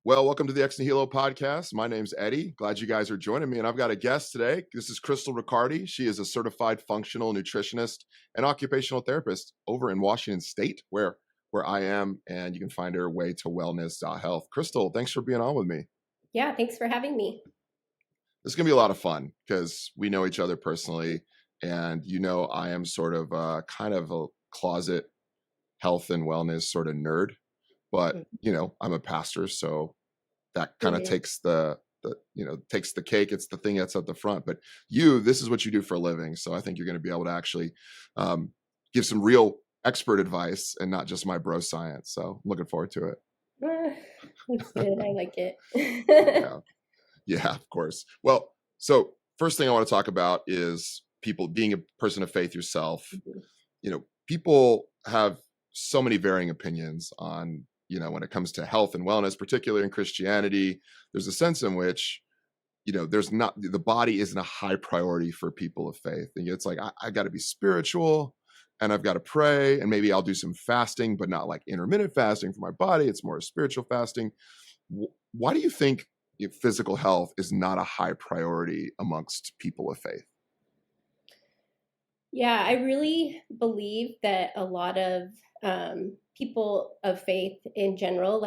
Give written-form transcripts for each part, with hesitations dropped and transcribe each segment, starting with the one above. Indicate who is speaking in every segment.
Speaker 1: Well, welcome to the Nihilo podcast. My name's Eddie. Glad you guys are joining me. And I've got a guest today. This is Crytal Ricciardi. She is a certified functional nutritionist and occupational therapist over in Washington State, where I am. And you can find her way to wellness.health. Crytal, thanks for being on with me.
Speaker 2: Yeah, thanks for having me.
Speaker 1: This is going to be a lot of fun because we know each other personally. And I am sort of kind of a closet health and wellness sort of nerd. But, I'm a pastor, so that kind of takes the takes the cake. It's the thing that's at the front. But this is what you do for a living. So I think you're going to be able to actually give some real expert advice and not just my bro science. So I'm looking forward to it.
Speaker 2: That's good. I like it.
Speaker 1: Yeah, of course. Well, so first thing I want to talk about is people being a person of faith yourself. People have so many varying opinions on when it comes to health and wellness, particularly in Christianity. There's a sense in which, the body isn't a high priority for people of faith. And it's like, I got to be spiritual and I've got to pray and maybe I'll do some fasting, but not like intermittent fasting for my body. It's more spiritual fasting. Why do you think physical health is not a high priority amongst people of faith?
Speaker 2: Yeah, I really believe that a lot of people of faith in general,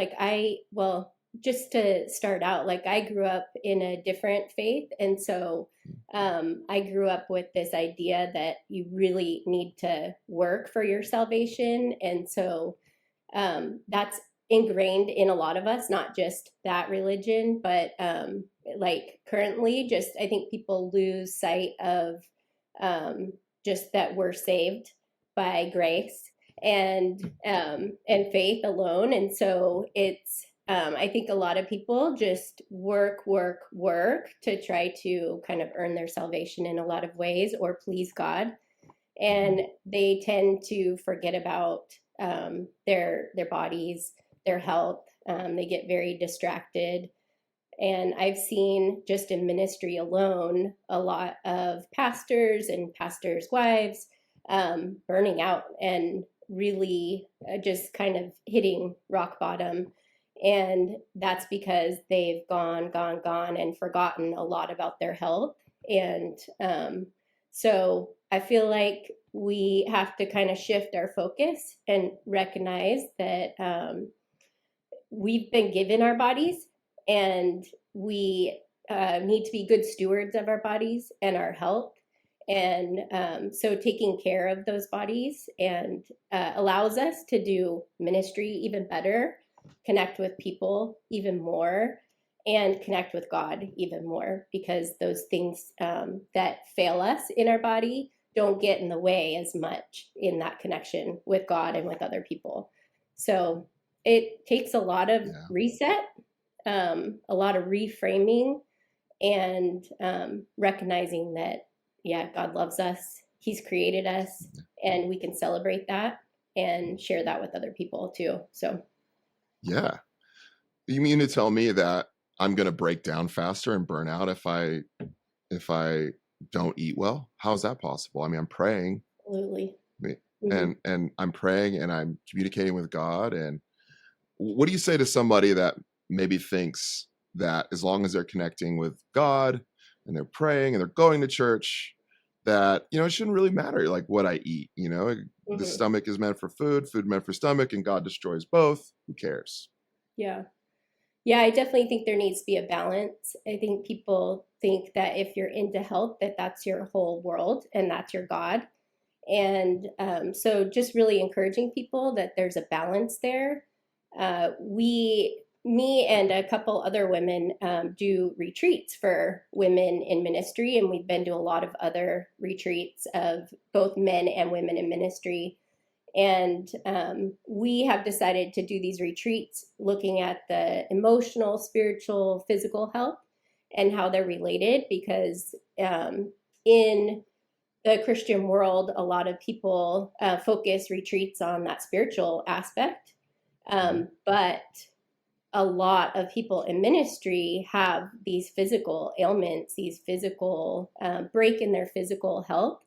Speaker 2: just to start out, I grew up in a different faith. And so I grew up with this idea that you really need to work for your salvation. And so that's ingrained in a lot of us, not just that religion, but currently I think people lose sight of just that we're saved by grace and faith alone. And so it's I think a lot of people just work to try to kind of earn their salvation in a lot of ways or please God. And they tend to forget about their bodies, their health. They get very distracted. And I've seen just in ministry alone, a lot of pastors and pastors' wives burning out and really just kind of hitting rock bottom. And that's because they've gone and forgotten a lot about their health. And so I feel like we have to kind of shift our focus and recognize that we've been given our bodies and we need to be good stewards of our bodies and our health. And so taking care of those bodies and allows us to do ministry even better, connect with people even more, and connect with God even more, because those things that fail us in our body don't get in the way as much in that connection with God and with other people. So it takes a lot of reset, a lot of reframing, and recognizing that, God loves us. He's created us, and we can celebrate that and share that with other people too. So,
Speaker 1: yeah. You mean to tell me that I'm going to break down faster and burn out if I don't eat well? How is that possible? I mean, I'm praying.
Speaker 2: Absolutely.
Speaker 1: And I'm praying and I'm communicating with God. And what do you say to somebody that maybe thinks that as long as they're connecting with God and they're praying and they're going to church, that, it shouldn't really matter like what I eat, the stomach is meant for food meant for stomach, and God destroys both. Who cares?
Speaker 2: Yeah. Yeah, I definitely think there needs to be a balance. I think people think that if you're into health, that's your whole world and that's your God. And so just really encouraging people that there's a balance there. Me and a couple other women do retreats for women in ministry, and we've been to a lot of other retreats of both men and women in ministry. And we have decided to do these retreats looking at the emotional, spiritual, physical health and how they're related, because in the Christian world, a lot of people focus retreats on that spiritual aspect. But a lot of people in ministry have these physical ailments, these physical break in their physical health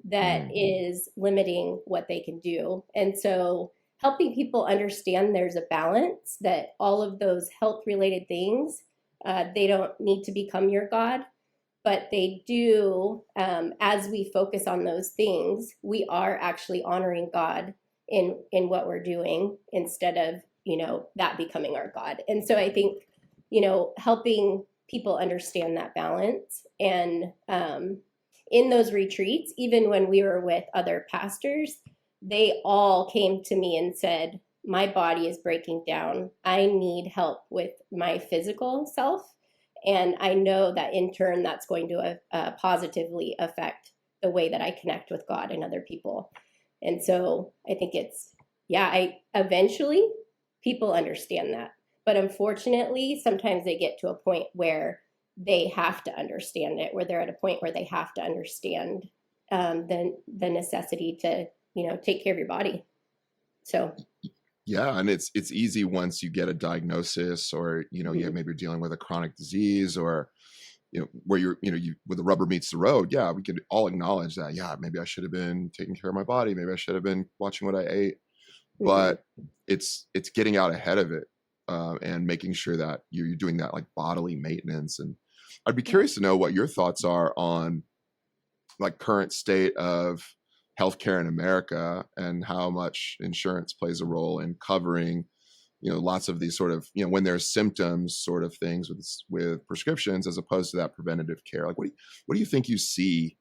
Speaker 2: that is limiting what they can do. And so helping people understand there's a balance, that all of those health related things, they don't need to become your God, but they do, as we focus on those things, we are actually honoring God in what we're doing, instead of, that becoming our God. And so I think, helping people understand that balance. And in those retreats, even when we were with other pastors, they all came to me and said, my body is breaking down. I need help with my physical self. And I know that in turn, that's going to positively affect the way that I connect with God and other people. And so I think I eventually people understand that. But unfortunately, sometimes they get to a point where they have to understand it, where they're at a point where they have to understand the necessity to, take care of your body. So.
Speaker 1: Yeah, and it's easy once you get a diagnosis, or
Speaker 2: Mm-hmm.
Speaker 1: maybe you're dealing with a chronic disease, or where you're where the rubber meets the road. Yeah, we could all acknowledge that. Yeah, maybe I should have been taking care of my body. Maybe I should have been watching what I ate.
Speaker 2: Mm-hmm.
Speaker 1: But it's getting out ahead of it, and making sure that you're doing that like bodily maintenance. And I'd be
Speaker 2: Yeah.
Speaker 1: curious to know what your thoughts are on like current state of healthcare in America, and how much insurance plays a role in covering, lots of these sort of, when there's symptoms sort of things with prescriptions, as opposed to that preventative care. Like, what do you think you see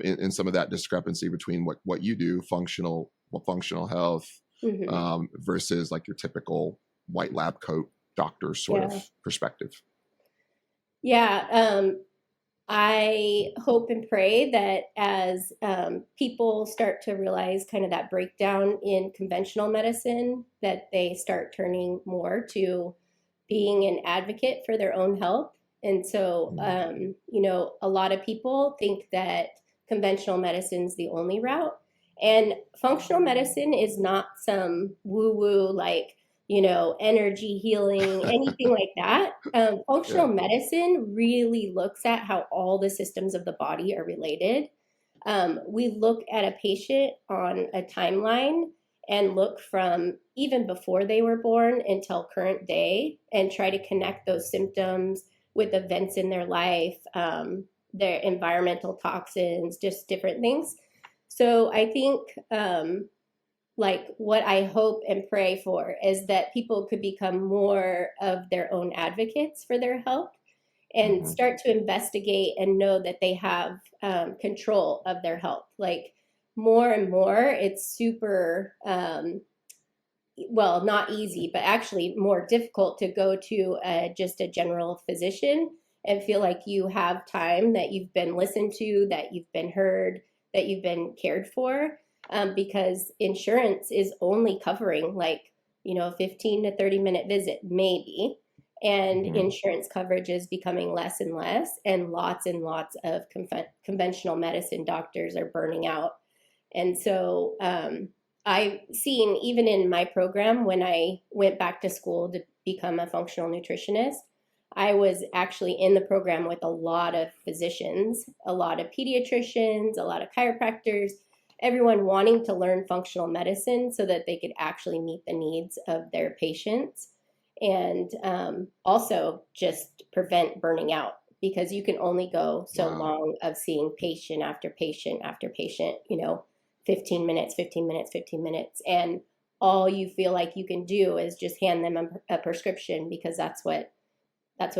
Speaker 1: in some of that discrepancy between what you do, functional health,
Speaker 2: Mm-hmm.
Speaker 1: versus like your typical white lab coat doctor sort of
Speaker 2: Yeah.
Speaker 1: perspective?
Speaker 2: Yeah. I hope and pray that as people start to realize kind of that breakdown in conventional medicine, that they start turning more to being an advocate for their own health. And so, a lot of people think that conventional medicine is the only route. And functional medicine is not some woo woo, like, energy healing, anything like that.
Speaker 1: Yeah.
Speaker 2: Functional medicine really looks at how all the systems of the body are related. We look at a patient on a timeline and look from even before they were born until current day, and try to connect those symptoms with events in their life, their environmental toxins, just different things. So I think like what I hope and pray for is that people could become more of their own advocates for their health, and
Speaker 1: Hmm.
Speaker 2: start to investigate and know that they have control of their health. Like more and more, it's super, well, not easy, but actually more difficult to go to just a general physician and feel like you have time, that you've been listened to, that you've been heard, that you've been cared for, because insurance is only covering like, 15 to 30-minute visit, maybe. And
Speaker 1: Hmm.
Speaker 2: insurance coverage is becoming less and less, and lots of conventional medicine doctors are burning out. And so I've seen, even in my program, when I went back to school to become a functional nutritionist, I was actually in the program with a lot of physicians, a lot of pediatricians, a lot of chiropractors, everyone wanting to learn functional medicine so that they could actually meet the needs of their patients, and also just prevent burning out, because you can only go so
Speaker 1: Wow.
Speaker 2: long of seeing patient after patient after patient, 15 minutes, 15 minutes, 15 minutes. And all you feel like you can do is just hand them a prescription, because that's what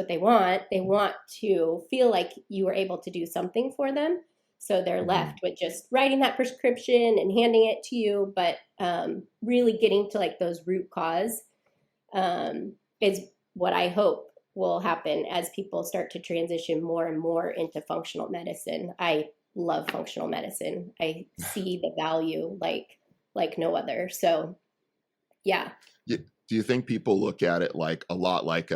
Speaker 2: they want. They want to feel like you were able to do something for them. So they're
Speaker 1: Hmm.
Speaker 2: left with just writing that prescription and handing it to you. But really getting to like those root cause is what I hope will happen as people start to transition more and more into functional medicine. I love functional medicine. I see the value like no other. So yeah.
Speaker 1: Do you think people look at it like a lot like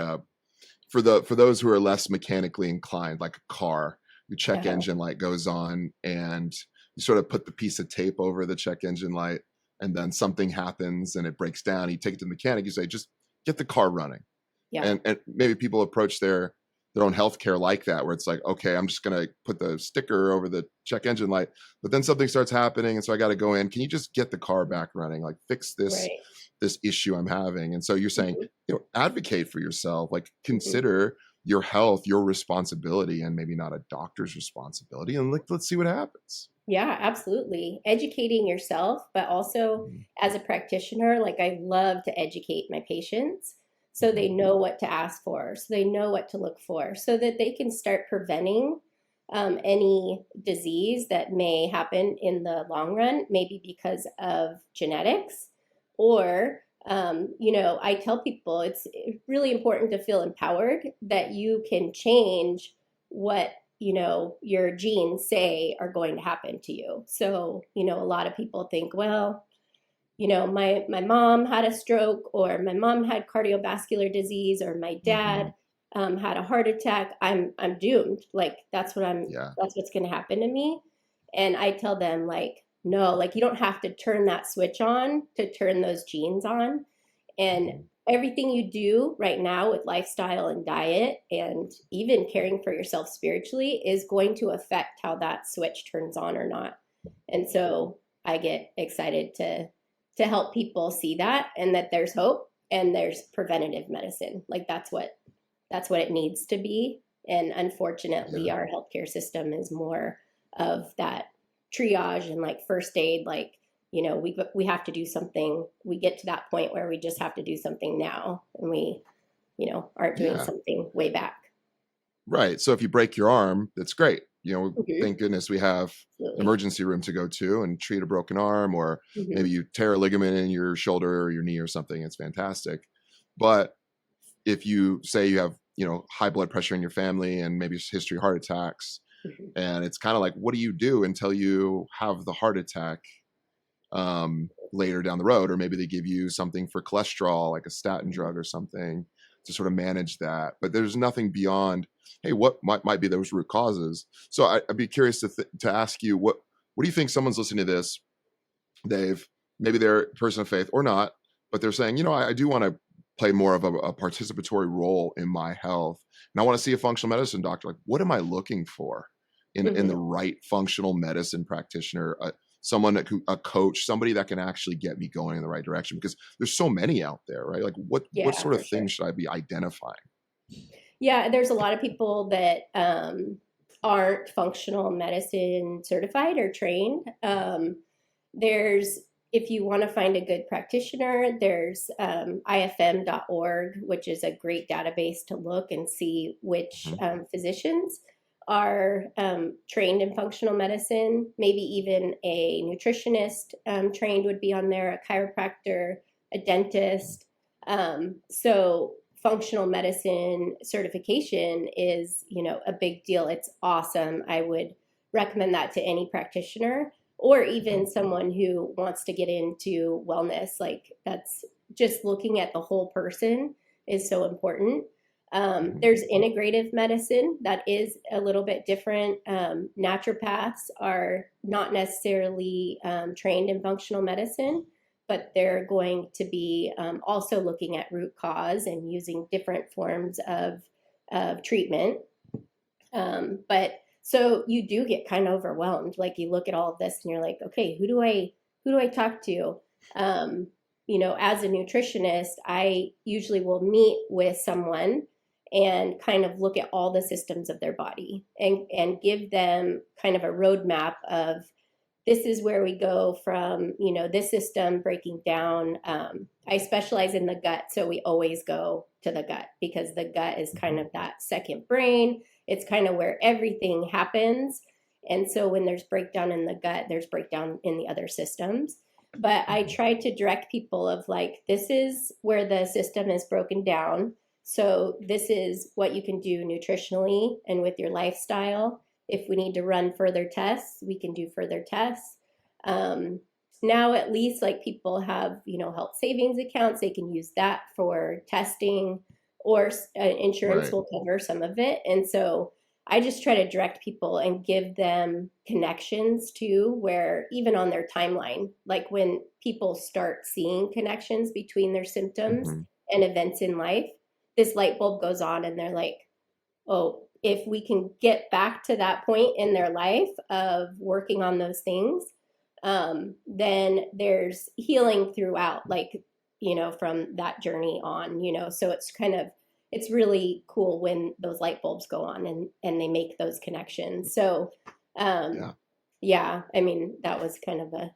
Speaker 1: for those who are less mechanically inclined, like a car, your check
Speaker 2: Uh-huh.
Speaker 1: engine light goes on, and you sort of put the piece of tape over the check engine light, and then something happens and it breaks down. You take it to the mechanic, you say, just get the car running.
Speaker 2: Yeah.
Speaker 1: And maybe people approach their own healthcare like that, where it's like, okay, I'm just gonna put the sticker over the check engine light, but then something starts happening, and so I got to go in. Can you just get the car back running? Like, fix this
Speaker 2: Right.
Speaker 1: this issue I'm having. And so you're saying,
Speaker 2: Mhm.
Speaker 1: advocate for yourself, like
Speaker 2: Mhm.
Speaker 1: consider your health, your responsibility, and maybe not a doctor's responsibility. And like, let's see what happens.
Speaker 2: Yeah, absolutely. Educating yourself, but also
Speaker 1: Mhm.
Speaker 2: as a practitioner, like I love to educate my patients so they
Speaker 1: Mhm.
Speaker 2: know what to ask for, so they know what to look for, so that they can start preventing any disease that may happen in the long run, maybe because of genetics. Or, I tell people it's really important to feel empowered that you can change what your genes say are going to happen to you. So a lot of people think, well, my mom had a stroke, or my mom had cardiovascular disease, or my
Speaker 1: Mhm.
Speaker 2: dad had a heart attack. I'm doomed. Like
Speaker 1: Yeah.
Speaker 2: that's what's going to happen to me. And I tell them, like, no, like you don't have to turn that switch on to turn those genes on. And
Speaker 1: Mhm.
Speaker 2: everything you do right now with lifestyle and diet and even caring for yourself spiritually is going to affect how that switch turns on or not. And so I get excited to help people see that, and that there's hope and there's preventative medicine. Like that's what it needs to be. And unfortunately,
Speaker 1: Yeah.
Speaker 2: our healthcare system is more of that triage and like first aid, like we have to do something. We get to that point where we just have to do something now, and we aren't doing
Speaker 1: Yeah.
Speaker 2: something way back.
Speaker 1: Right. So if you break your arm, that's great.
Speaker 2: Mm-hmm.
Speaker 1: Thank goodness we have an
Speaker 2: Absolutely.
Speaker 1: emergency room to go to and treat a broken arm, or maybe
Speaker 2: Mm-hmm.
Speaker 1: you tear a ligament in your shoulder or your knee or something. It's fantastic. But if you say you have, high blood pressure in your family and maybe history of heart attacks,
Speaker 2: Mm-hmm.
Speaker 1: and it's kind of like, what do you do until you have the heart attack later down the road? Or maybe they give you something for cholesterol, like a statin drug or something, to sort of manage that. But there's nothing beyond, hey, what might be those root causes? So I'd be curious to ask you, what do you think someone's listening to this, Dave? Maybe they're a person of faith or not, but they're saying, I do want to play more of a participatory role in my health, and I want to see a functional medicine doctor. Like, what am I looking for in
Speaker 2: Mm-hmm.
Speaker 1: the right functional medicine practitioner? Someone a coach, somebody that can actually get me going in the right direction, because there's so many out there, right? Like, what
Speaker 2: Yeah,
Speaker 1: sort
Speaker 2: for
Speaker 1: of
Speaker 2: sure.
Speaker 1: things should I be identifying?
Speaker 2: Yeah, there's a lot of people that aren't functional medicine certified or trained. There's, if you want to find a good practitioner, there's ifm.org, which is a great database to look and see which
Speaker 1: Mhm.
Speaker 2: physicians are trained in functional medicine. Maybe even a nutritionist trained would be on there, a chiropractor, a dentist. So functional medicine certification is, a big deal. It's awesome. I would recommend that to any practitioner, or even
Speaker 1: Mhm.
Speaker 2: someone who wants to get into wellness. Like that's just looking at the whole person is so important.
Speaker 1: Mhm.
Speaker 2: There's integrative medicine that is a little bit different. Naturopaths are not necessarily trained in functional medicine, but they're going to be also looking at root cause and using different forms of treatment. But so you do get kind of overwhelmed. Like you look at all of this and you're like, okay, who do I talk to? Um, as a nutritionist, I usually will meet with someone and kind of look at all the systems of their body and give them kind of a roadmap of this is where we go from this system breaking down. I specialize in the gut, so we always go to the gut because the gut is kind
Speaker 1: Mhm.
Speaker 2: of that second brain. It's kind of where everything happens. And so when there's breakdown in the gut, there's breakdown in the other systems. But I
Speaker 1: Mhm.
Speaker 2: try to direct people of like, this is where the system is broken down. So this is what you can do nutritionally and with your lifestyle. If we need to run further tests, we can do further tests. Um, Now, at least, like people have, health savings accounts, they can use that for testing, or insurance
Speaker 1: Right.
Speaker 2: will cover some of it. And so I just try to direct people and give them connections to where, even on their timeline, like when people start seeing connections between their symptoms
Speaker 1: Mhm.
Speaker 2: and events in life, this light bulb goes on and they're like, oh, if we can get back to that point in their life of working on those things, then there's healing throughout. Like from that journey on, so it's really cool when those light bulbs go on and they make those connections. So, um,
Speaker 1: Yeah.
Speaker 2: yeah, I mean, that was kind of a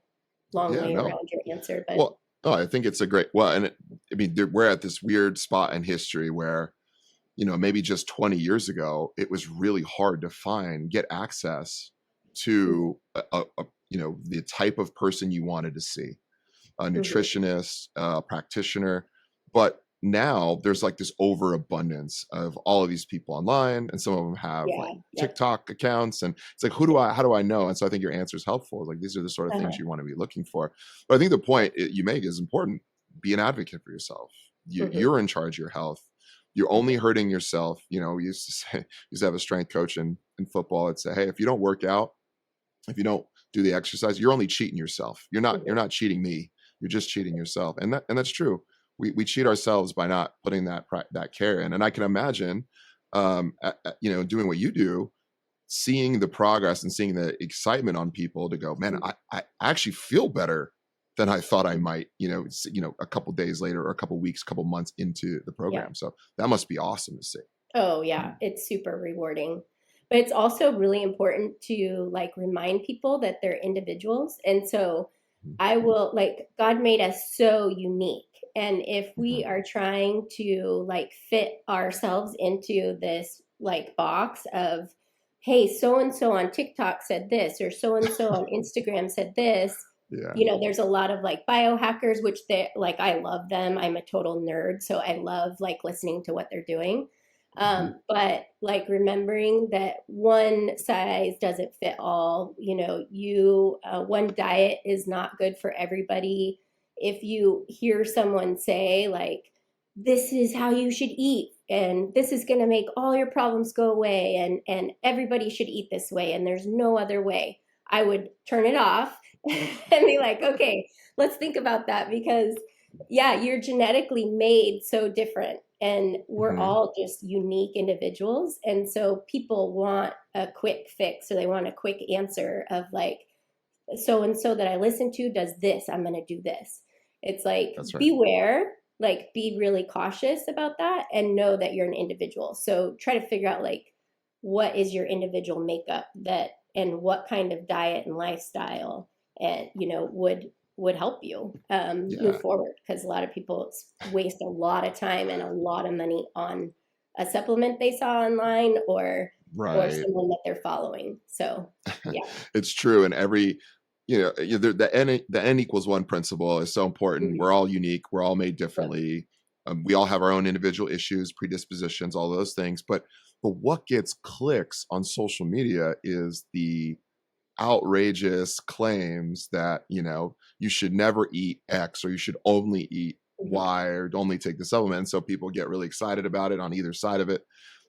Speaker 2: long
Speaker 1: Yeah.
Speaker 2: way
Speaker 1: No.
Speaker 2: around your answer, but
Speaker 1: Well, oh, I think it's a great, well, and I mean, we're at this weird spot in history where, maybe just 20 years ago, it was really hard to get access to the type of person you wanted to see, a
Speaker 2: mhm,
Speaker 1: nutritionist, a practitioner. But now there's like this overabundance of all of these people online, and some of them have
Speaker 2: yeah,
Speaker 1: like
Speaker 2: yep,
Speaker 1: TikTok accounts, and it's like,
Speaker 2: yep,
Speaker 1: how do I know? And so I think your answer is helpful. Like these are the sort of things
Speaker 2: uh-huh,
Speaker 1: you want to be looking for. But I think the point you make is important. Be an advocate for yourself.
Speaker 2: mhm,
Speaker 1: You're in charge of your health. You're only
Speaker 2: mhm,
Speaker 1: hurting yourself. We used to say, used to have a strength coach in football. I'd say, hey, if you don't work out, if you don't do the exercise, you're only cheating yourself. You're
Speaker 2: mhm,
Speaker 1: not cheating me. You're just cheating yourself. And that's true. We cheat ourselves by not putting that care in. And I can imagine, doing what you do, seeing the progress and seeing the excitement on people to go, man,
Speaker 2: mhm,
Speaker 1: I actually feel better than I thought I
Speaker 2: mhm.
Speaker 1: might, a couple days later or a couple weeks, couple months into the
Speaker 2: Yeah.
Speaker 1: program. So that must be awesome to see.
Speaker 2: Oh yeah,
Speaker 1: Mhm.
Speaker 2: it's super rewarding. But it's also really important to like remind people that they're individuals. And so I will like God made us so unique. And if we
Speaker 1: Mhm.
Speaker 2: are trying to like fit ourselves into this like box of, hey, so and so on TikTok said this, or so and so on Instagram said this,
Speaker 1: Yeah.
Speaker 2: there's a lot of like biohackers, which they like, I love them. I'm a total nerd. So I love like listening to what they're doing.
Speaker 1: Mhm.
Speaker 2: But like remembering that one size doesn't fit all, one diet is not good for everybody. If you hear someone say like, this is how you should eat and this is going to make all your problems go away and everybody should eat this way and there's no other way, I would turn it off and be like, okay, let's think about that because yeah, you're genetically made so different and we're
Speaker 1: Mhm.
Speaker 2: all just unique individuals. And so people want a quick fix or they want a quick answer of like, so and so that I listen to does this, I'm going to do this. It's like,
Speaker 1: That's right.
Speaker 2: beware, like, be really cautious about that and know that you're an individual. So try to figure out like, what is your individual makeup that, and what kind of diet and lifestyle and would help you move
Speaker 1: Yeah.
Speaker 2: forward because a lot of people waste a lot of time and a lot of money on a supplement they saw online or
Speaker 1: Right.
Speaker 2: someone that they're following. So yeah.
Speaker 1: It's true. And every, the N equals one principle is so important.
Speaker 2: Mhm.
Speaker 1: We're all unique. We're all made
Speaker 2: Yep.
Speaker 1: differently. We all have our own individual issues, predispositions, all those things. But what gets clicks on social media is the outrageous claims that, you should never eat X or you should only eat
Speaker 2: Mhm.
Speaker 1: Y or only take the supplement. And so people get really excited about it on either side of it.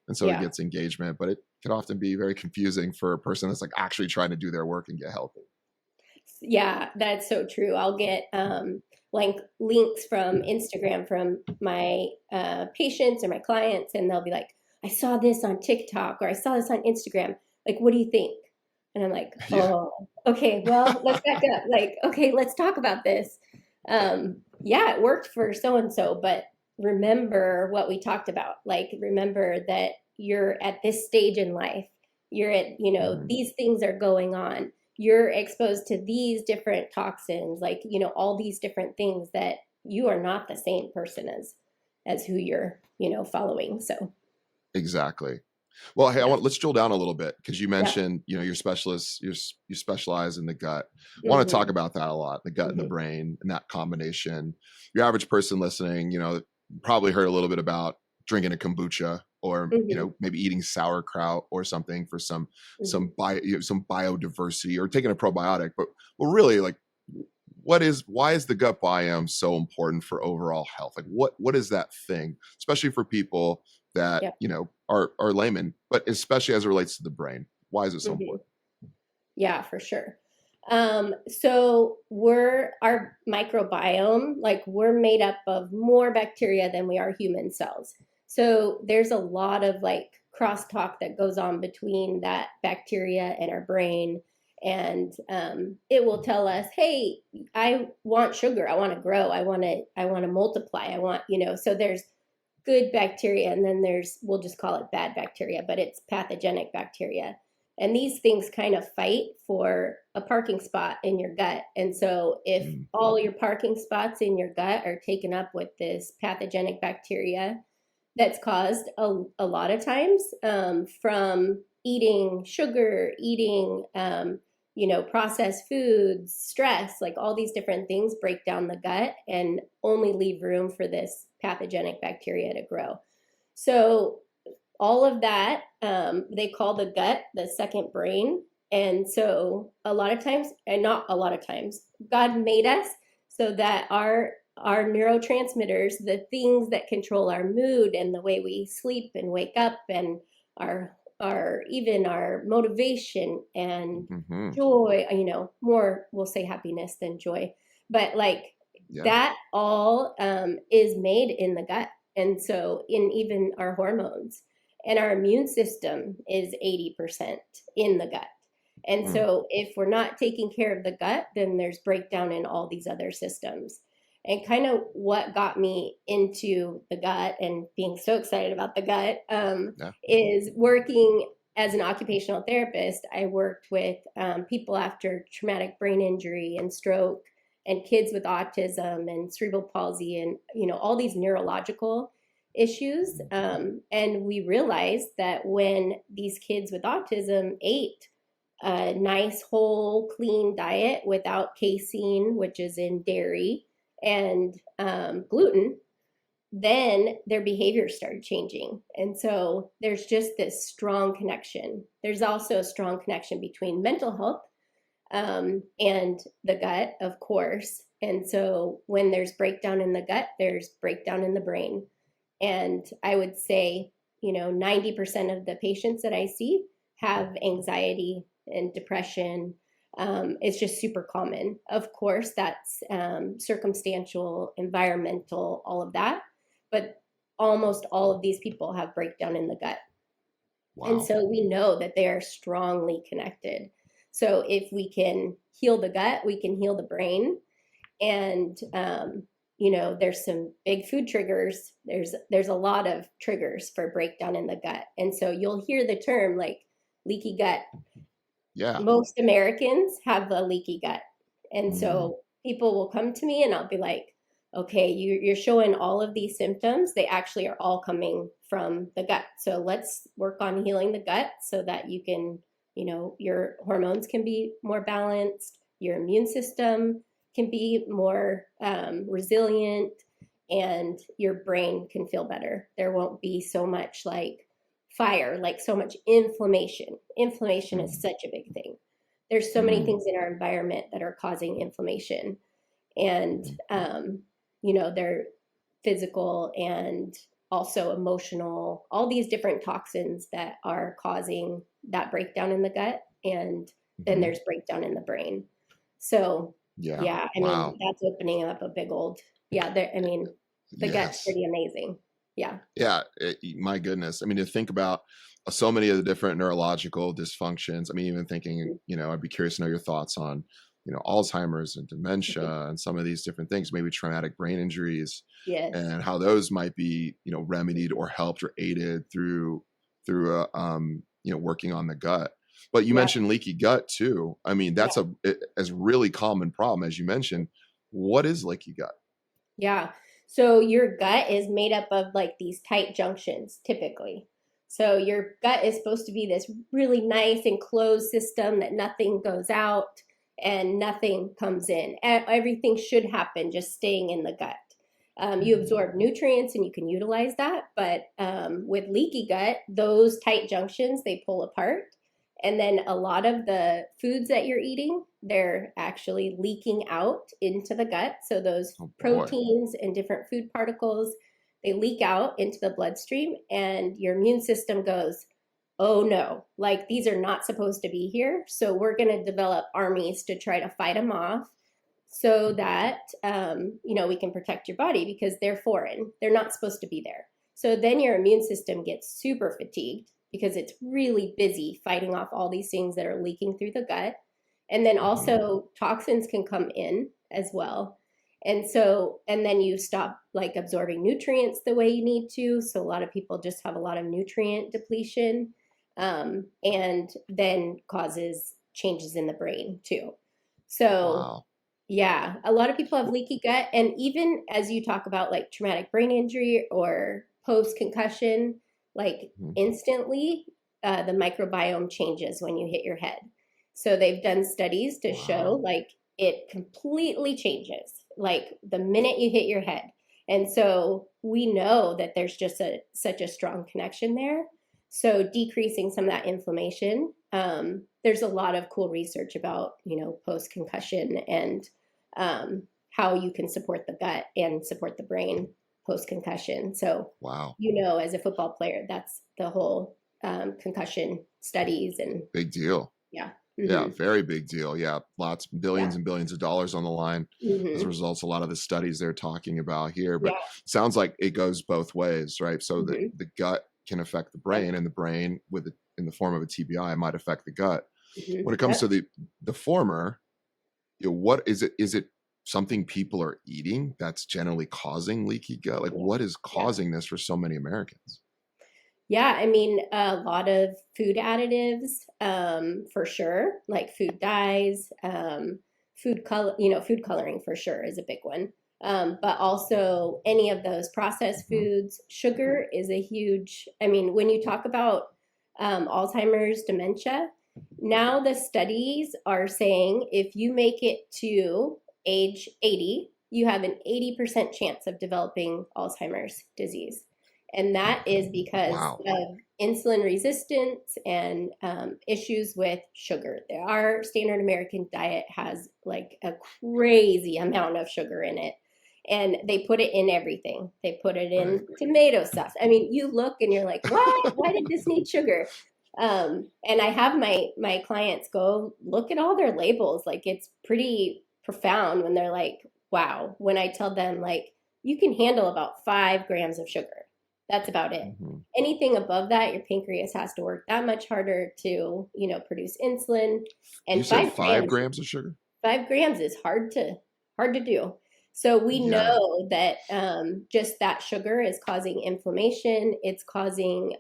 Speaker 1: And so it
Speaker 2: Yeah.
Speaker 1: gets engagement, but it can often be very confusing for a person that's like actually trying to do their work and get healthy.
Speaker 2: Yeah, that's so true. I'll get like links from Instagram from my patients or my clients, and they'll be like, I saw this on TikTok or I saw this on Instagram. Like, what do you think? And I'm like,
Speaker 1: Yeah.
Speaker 2: oh, okay, well, let's back up. Like, okay, let's talk about this. Yeah, it worked for so and so, but remember what we talked about. Like, remember that you're at this stage in life. You're at,
Speaker 1: Mhm.
Speaker 2: these things are going on, you're exposed to these different toxins, like all these different things that you are not the same person as who you're following. So
Speaker 1: Exactly. Well, hey,
Speaker 2: yeah.
Speaker 1: let's drill down a little bit because you
Speaker 2: Yeah.
Speaker 1: mentioned, your specialists, you specialize in the gut. I want to talk
Speaker 2: Hmm.
Speaker 1: about that a lot, the gut and the
Speaker 2: Hmm.
Speaker 1: brain and that combination. Your average person listening, probably heard a little bit about drinking a kombucha or,
Speaker 2: Hmm.
Speaker 1: maybe eating sauerkraut or something for
Speaker 2: Hmm.
Speaker 1: some biodiversity or taking a probiotic. But really, like, why is the gut biome so important for overall health? Like what is that thing, especially for people that,
Speaker 2: Yeah.
Speaker 1: are laymen, but especially as it relates to the brain? Why is it so
Speaker 2: Hmm.
Speaker 1: important?
Speaker 2: Yeah, for sure. So our microbiome, like we're made up of more bacteria than we are human cells. So there's a lot of like crosstalk that goes on between that bacteria and our brain. And it will tell us, hey, I want sugar, I want to grow, I want to multiply, I want, so there's good bacteria, and then we'll just call it bad bacteria, but it's pathogenic bacteria. And these things kind of fight for a parking spot in your gut. And so if all your parking spots in your gut are taken up with this pathogenic bacteria, that's caused a lot of times from eating sugar, eating processed foods, stress, like all these different things break down the gut and only leave room for this pathogenic bacteria to grow. So all of that, they call the gut the second brain. And so a lot of times, and not a lot of times, God made us so that our neurotransmitters, the things that control our mood and the way we sleep and wake up, and our even our motivation and joy, more, we'll say happiness than joy, but like that all is made in the gut. And so in even our hormones, and our immune system is 80% in the gut. And so if we're not taking care of the gut, then there's breakdown in all these other systems. And kind of what got me into the gut and being so excited about the gut is working as an occupational therapist. I worked with people after traumatic brain injury and stroke, and kids with autism and cerebral palsy, and all these neurological issues. And we realized that when these kids with autism ate a nice, whole, clean diet without casein, which is in dairy, and gluten, then their behavior started changing. And so there's just this strong connection. There's also a strong connection between mental health and the gut, of course. And so when there's breakdown in the gut, there's breakdown in the brain. And I would say, 90% of the patients that I see have anxiety and depression. It's just super common. Of course, that's circumstantial, environmental, all of that. But almost all of these people have breakdown in the gut. Wow. And so we know that they are strongly connected. So if we can heal the gut, we can heal the brain. And, there's some big food triggers. There's a lot of triggers for breakdown in the gut. And so you'll hear the term like leaky gut.
Speaker 1: Yeah.
Speaker 2: Most Americans have a leaky gut. And so people will come to me and I'll be like, okay, you're showing all of these symptoms. They actually are all coming from the gut. So let's work on healing the gut so that you can, your hormones can be more balanced, your immune system can be more resilient, and your brain can feel better. There won't be so much like fire, like so much inflammation. Inflammation is such a big thing. There's so many things in our environment that are causing inflammation, and they're physical and also emotional, all these different toxins that are causing that breakdown in the gut, and then there's breakdown in the brain. So I mean, that's opening up a big old, the gut's pretty amazing. Yeah.
Speaker 1: Yeah. My goodness. I mean, to think about so many of the different neurological dysfunctions. I mean, even thinking, I'd be curious to know your thoughts on, Alzheimer's and dementia and some of these different things, maybe traumatic brain injuries, and how those might be, remedied or helped or aided through, working on the gut. But you mentioned leaky gut too. I mean, that's a really common problem, as you mentioned. What is leaky gut?
Speaker 2: Yeah. So your gut is made up of like these tight junctions, typically. So your gut is supposed to be this really nice enclosed system that nothing goes out and nothing comes in. Everything should happen just staying in the gut. You absorb nutrients and you can utilize that. But with leaky gut, those tight junctions, they pull apart. And then a lot of the foods that you're eating, they're actually leaking out into the gut. So those proteins and different food particles, they leak out into the bloodstream, and your immune system goes, oh no, like these are not supposed to be here. So we're going to develop armies to try to fight them off so that, we can protect your body, because they're foreign. They're not supposed to be there. So then your immune system gets super fatigued because it's really busy fighting off all these things that are leaking through the gut. And then
Speaker 1: Hmm.
Speaker 2: also toxins can come in as well. And so, and then you stop like absorbing nutrients the way you need to. So a lot of people just have a lot of nutrient depletion, and then causes changes in the brain too. So
Speaker 1: Wow.
Speaker 2: yeah, a lot of people have
Speaker 1: Wh-
Speaker 2: leaky gut. And even as you talk about like traumatic brain injury or post concussion, like
Speaker 1: mhm.
Speaker 2: instantly, the microbiome changes when you hit your head. So they've done studies to show
Speaker 1: Wow.
Speaker 2: like it completely changes like the minute you hit your head. And so we know that there's just such a strong connection there. So decreasing some of that inflammation, there's a lot of cool research about, post concussion and how you can support the gut and support the brain post concussion. So,
Speaker 1: Wow.
Speaker 2: as a football player, that's the whole concussion studies and
Speaker 1: Big deal.
Speaker 2: yeah.
Speaker 1: Yeah,
Speaker 2: Hmm.
Speaker 1: very big deal. Yeah, lots, billions
Speaker 2: Yeah.
Speaker 1: and billions of dollars on the line as a
Speaker 2: Hmm.
Speaker 1: result. A lot of the studies they're talking about here, but
Speaker 2: Yeah.
Speaker 1: sounds like it goes both ways, right? So
Speaker 2: Hmm.
Speaker 1: the gut can affect the
Speaker 2: Yep.
Speaker 1: brain, and the brain with it in the form of a TBI might affect the gut.
Speaker 2: Hmm.
Speaker 1: When it comes
Speaker 2: Yep.
Speaker 1: to the former, what is it? Is it something people are eating that's generally causing leaky gut? Like,
Speaker 2: Yeah.
Speaker 1: what is
Speaker 2: Yeah.
Speaker 1: causing this for so many Americans?
Speaker 2: Yeah, I mean, a lot of food additives, for sure, like food dyes, food coloring for sure is a big one. But also any of those processed
Speaker 1: Hmm.
Speaker 2: foods, sugar is a huge, I mean, when you talk about Alzheimer's, dementia, now the studies are saying if you make it to age 80, you have an 80% chance of developing Alzheimer's disease. And that is because
Speaker 1: Wow.
Speaker 2: of insulin resistance and issues with sugar. Our standard American diet has like a crazy amount of sugar in it. And they put it in everything. They put it
Speaker 1: Right.
Speaker 2: in tomato sauce. I mean, you look and you're like, what? Why did this need sugar? And I have my clients go look at all their labels. Like it's pretty profound when they're like, wow. When I tell them like you can handle about 5 grams of sugar, that's about it.
Speaker 1: Hmm.
Speaker 2: Anything above that, your pancreas has to work that much harder to, produce insulin.
Speaker 1: You
Speaker 2: And
Speaker 1: said
Speaker 2: five
Speaker 1: 5
Speaker 2: grams,
Speaker 1: grams of sugar?
Speaker 2: 5 grams is hard to do. So we
Speaker 1: Yeah.
Speaker 2: know that just that sugar is causing inflammation. It's causing,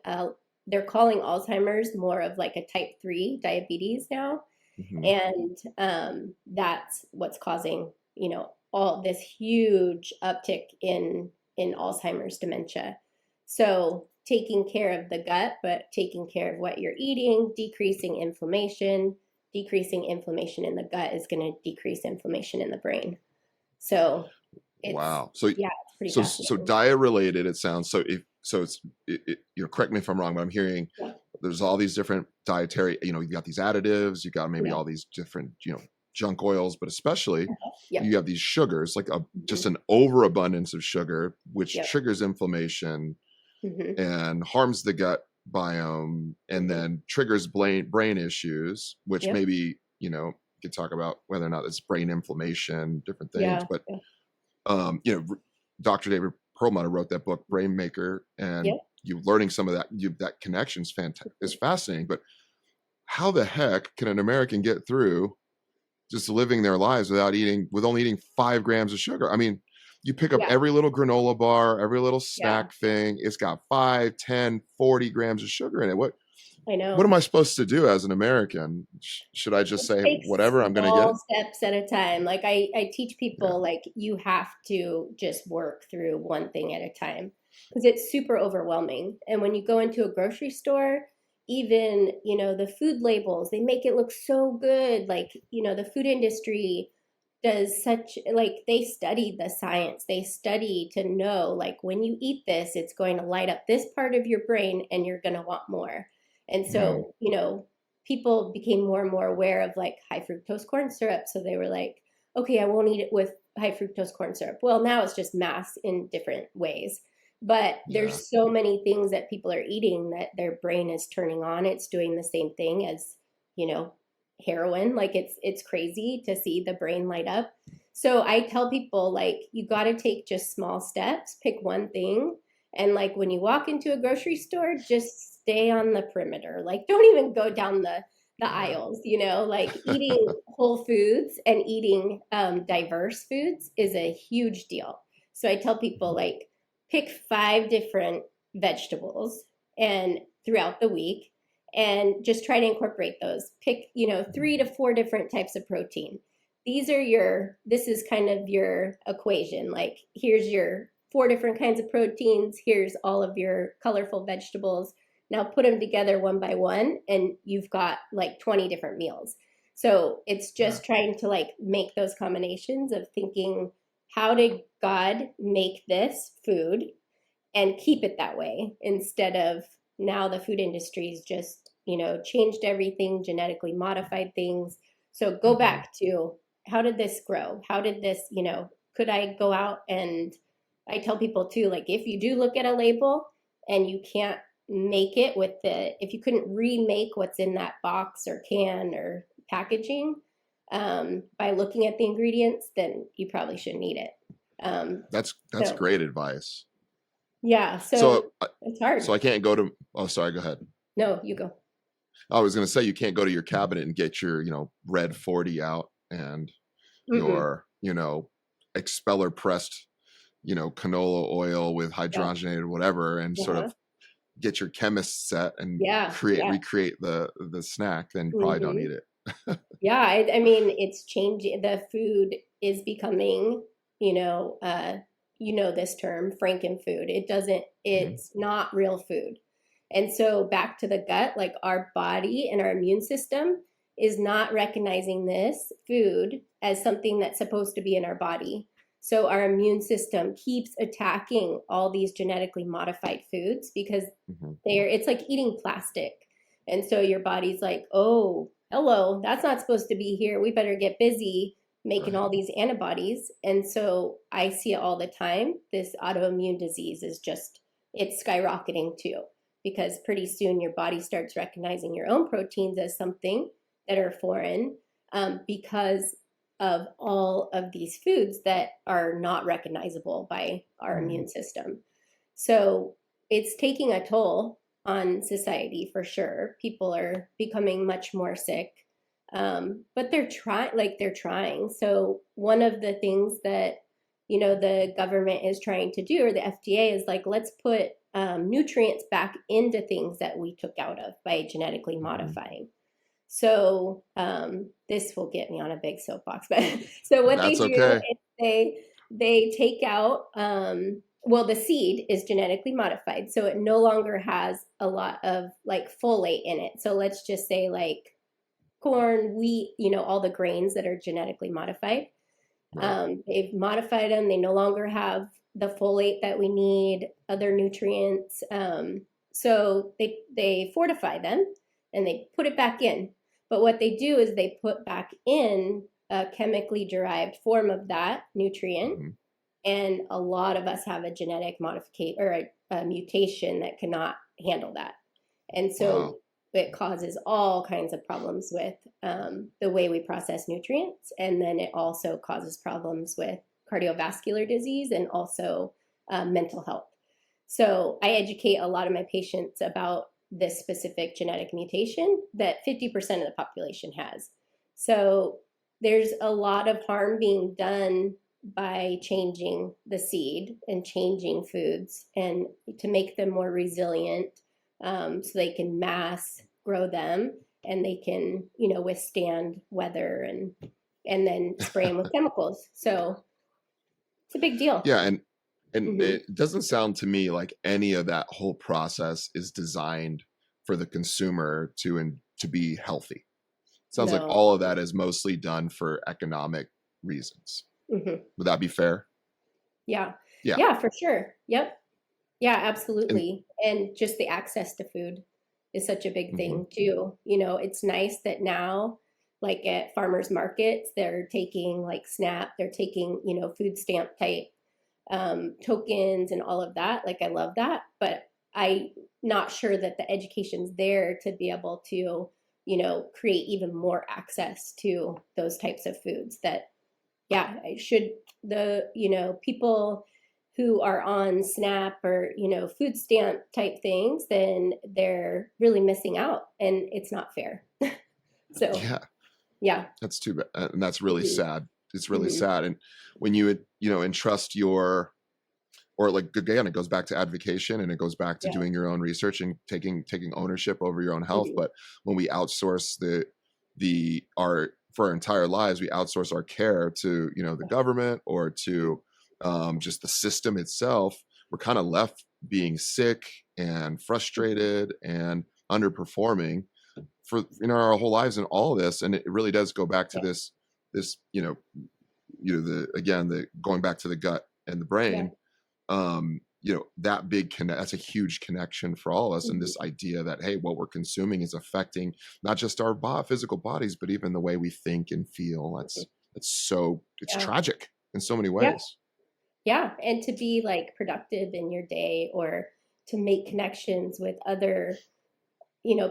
Speaker 2: they're calling Alzheimer's more of like a type 3 diabetes now.
Speaker 1: Hmm.
Speaker 2: And that's what's causing, all this huge uptick in Alzheimer's dementia. So taking care of the gut, but taking care of what you're eating, decreasing inflammation in the gut is going to decrease inflammation in the brain. So it's,
Speaker 1: Wow. So
Speaker 2: yeah, it's pretty
Speaker 1: so
Speaker 2: fascinating.
Speaker 1: diet related it sounds so if so it's correct me if I'm wrong, but I'm hearing
Speaker 2: Yeah.
Speaker 1: there's all these different dietary, you got these additives, you got maybe
Speaker 2: Yeah.
Speaker 1: all these different, junk oils, but especially
Speaker 2: Yep.
Speaker 1: you have these sugars, like
Speaker 2: Hmm.
Speaker 1: just an overabundance of sugar, which
Speaker 2: Yep.
Speaker 1: triggers inflammation
Speaker 2: Hmm.
Speaker 1: and harms the gut biome and
Speaker 2: Hmm.
Speaker 1: then triggers brain issues, which
Speaker 2: Yep.
Speaker 1: maybe, you could talk about whether or not it's brain inflammation, different things.
Speaker 2: Yeah.
Speaker 1: But
Speaker 2: Yeah.
Speaker 1: Dr. David Perlmutter wrote that book, Brain Maker, and
Speaker 2: Yep.
Speaker 1: you learning some of that, that connection is fascinating. But how the heck can an American get through just living their lives with only eating 5 grams of sugar? I mean, you pick up
Speaker 2: Yeah.
Speaker 1: every little granola bar, every little
Speaker 2: Yeah.
Speaker 1: snack thing, it's got 5, 10, 40 grams of sugar in it.
Speaker 2: I
Speaker 1: What am
Speaker 2: know.
Speaker 1: I supposed to do as an American? Should I just say
Speaker 2: Take
Speaker 1: whatever, I'm going to get
Speaker 2: small
Speaker 1: it?
Speaker 2: steps at a time. Like I teach
Speaker 1: Yeah.
Speaker 2: people like you have to just work through one thing at a time because it's super overwhelming. And when you go into a grocery store, even, the food labels, they make it look so good. Like, the food industry does such like they study the science. They study to know like when you eat this, it's going to light up this part of your brain and you're going to want more. And
Speaker 1: Mhm.
Speaker 2: so, people became more and more aware of like high fructose corn syrup. So they were like, okay, I won't eat it with high fructose corn syrup. Well, now it's just mass in different ways. But
Speaker 1: Yeah.
Speaker 2: there's so many things that people are eating that their brain is turning on. It's doing the same thing as, you know, heroin. Like it's crazy to see the brain light up. So I tell people like you got to take just small steps, pick one thing, and like when you walk into a grocery store, just stay on the perimeter. Like don't even go down the
Speaker 1: Yeah.
Speaker 2: aisles, like eating whole foods and eating diverse foods is a huge deal. So I tell people,
Speaker 1: Mhm.
Speaker 2: like, pick 5 different vegetables and throughout the week and just try to incorporate those. Pick, 3 to 4 different types of protein. This is kind of your equation. Like, here's your 4 different kinds of proteins, here's all of your colorful vegetables. Now put them together one by one, and you've got like 20 different meals. So it's
Speaker 1: Yeah.
Speaker 2: just trying to like make those combinations of thinking, how did God make this food and keep it that way, instead of now the food industry's just, changed everything, genetically modified things. So go
Speaker 1: Hmm.
Speaker 2: back to, how did this grow? How did this, could I go out and, I tell people too, like, if you do look at a label and you can't make it with if you couldn't remake what's in that box or can or packaging, by looking at the ingredients, then you probably shouldn't eat it.
Speaker 1: That's
Speaker 2: So
Speaker 1: great advice.
Speaker 2: yeah, so
Speaker 1: So
Speaker 2: it's hard.
Speaker 1: so I can't go to. Oh, sorry. Go ahead.
Speaker 2: No, you go.
Speaker 1: I was going to say you can't go to your cabinet and get your red 40 out and
Speaker 2: Mm-mm.
Speaker 1: your expeller pressed canola oil with
Speaker 2: Yeah.
Speaker 1: hydrogenated whatever and sort
Speaker 2: Uh-huh.
Speaker 1: of get your chemist set and
Speaker 2: Yeah. Yeah.
Speaker 1: recreate the snack. Then you probably don't
Speaker 2: Hmm.
Speaker 1: eat it.
Speaker 2: Yeah. I mean, it's changing. The food is becoming, this term, frankenfood.
Speaker 1: Mhm.
Speaker 2: It's not real food. And so back to the gut, like, our body and our immune system is not recognizing this food as something that's supposed to be in our body. So our immune system keeps attacking all these genetically modified foods because
Speaker 1: Mhm.
Speaker 2: it's like eating plastic. And so your body's like, oh, hello, that's not supposed to be here. We better get busy making
Speaker 1: Right.
Speaker 2: all these antibodies. And so I see it all the time. This autoimmune disease is just, it's skyrocketing too, because pretty soon your body starts recognizing your own proteins as something that are foreign, because of all of these foods that are not recognizable by our
Speaker 1: Mhm.
Speaker 2: immune system. So it's taking a toll on society for sure. People are becoming much more sick, but they're trying. So one of the things that the government is trying to do, or the FDA, is like, let's put nutrients back into things that we took out of by genetically
Speaker 1: Mhm.
Speaker 2: modifying. So this will get me on a big soapbox, but so what they
Speaker 1: That's
Speaker 2: do
Speaker 1: okay.
Speaker 2: is they take out, well, the seed is genetically modified, so it no longer has a lot of like folate in it. So let's just say like corn, wheat, all the grains that are genetically modified.
Speaker 1: Right.
Speaker 2: They've modified them. They no longer have the folate that we need, other nutrients. So they fortify them and they put it back in. But what they do is they put back in a chemically derived form of that nutrient,
Speaker 1: Mhm.
Speaker 2: and a lot of us have a genetic modification or a mutation that cannot handle that. And so
Speaker 1: Wow.
Speaker 2: it causes all kinds of problems with the way we process nutrients. And then it also causes problems with cardiovascular disease and also mental health. So I educate a lot of my patients about this specific genetic mutation that 50% of the population has. So there's a lot of harm being done by changing the seed and changing foods and to make them more resilient, so they can mass grow them and they can withstand weather, and then spray them with chemicals. So it's a big deal.
Speaker 1: Yeah, and
Speaker 2: Hmm.
Speaker 1: it doesn't sound to me like any of that whole process is designed for the consumer to be healthy. Sounds like
Speaker 2: No.
Speaker 1: all of that is mostly done for economic reasons.
Speaker 2: Hmm.
Speaker 1: Would that be fair?
Speaker 2: Yeah.
Speaker 1: Yeah.
Speaker 2: Yeah, for sure. Yep. Yeah,
Speaker 1: And
Speaker 2: absolutely. And just the access to food is such a big
Speaker 1: mhm.
Speaker 2: thing too. It's nice that now, like at farmers markets, they're taking like SNAP, they're taking, food stamp type tokens and all of that. Like, I love that, but I'm not sure that the education's there to be able to, create even more access to those types of foods that, yeah, I should, the, people who are on SNAP or, food stamp type things, then they're really missing out and it's not fair. So
Speaker 1: Yeah,
Speaker 2: yeah.
Speaker 1: that's too bad. And that's really
Speaker 2: Hmm.
Speaker 1: sad. It's really
Speaker 2: Hmm.
Speaker 1: sad. And when you, entrust your, or like, again, it goes back to advocation, and it goes back to
Speaker 2: Yeah.
Speaker 1: doing your own research and taking ownership over your own health.
Speaker 2: Hmm.
Speaker 1: But when we outsource for our entire lives, we outsource our care to, the government, or to just the system itself. We're kind of left being sick and frustrated and underperforming for, our whole lives in all of this. And it really does go back to
Speaker 2: Yeah.
Speaker 1: this the going back to the gut and the
Speaker 2: Yeah.
Speaker 1: brain. That big connect, that's a huge connection for all of us. And
Speaker 2: Hmm.
Speaker 1: this idea that, hey, what we're consuming is affecting not just our physical bodies, but even the way we think and feel. It's
Speaker 2: Yeah.
Speaker 1: tragic in so many
Speaker 2: Yeah.
Speaker 1: ways.
Speaker 2: Yeah. And to be like productive in your day, or to make connections with other,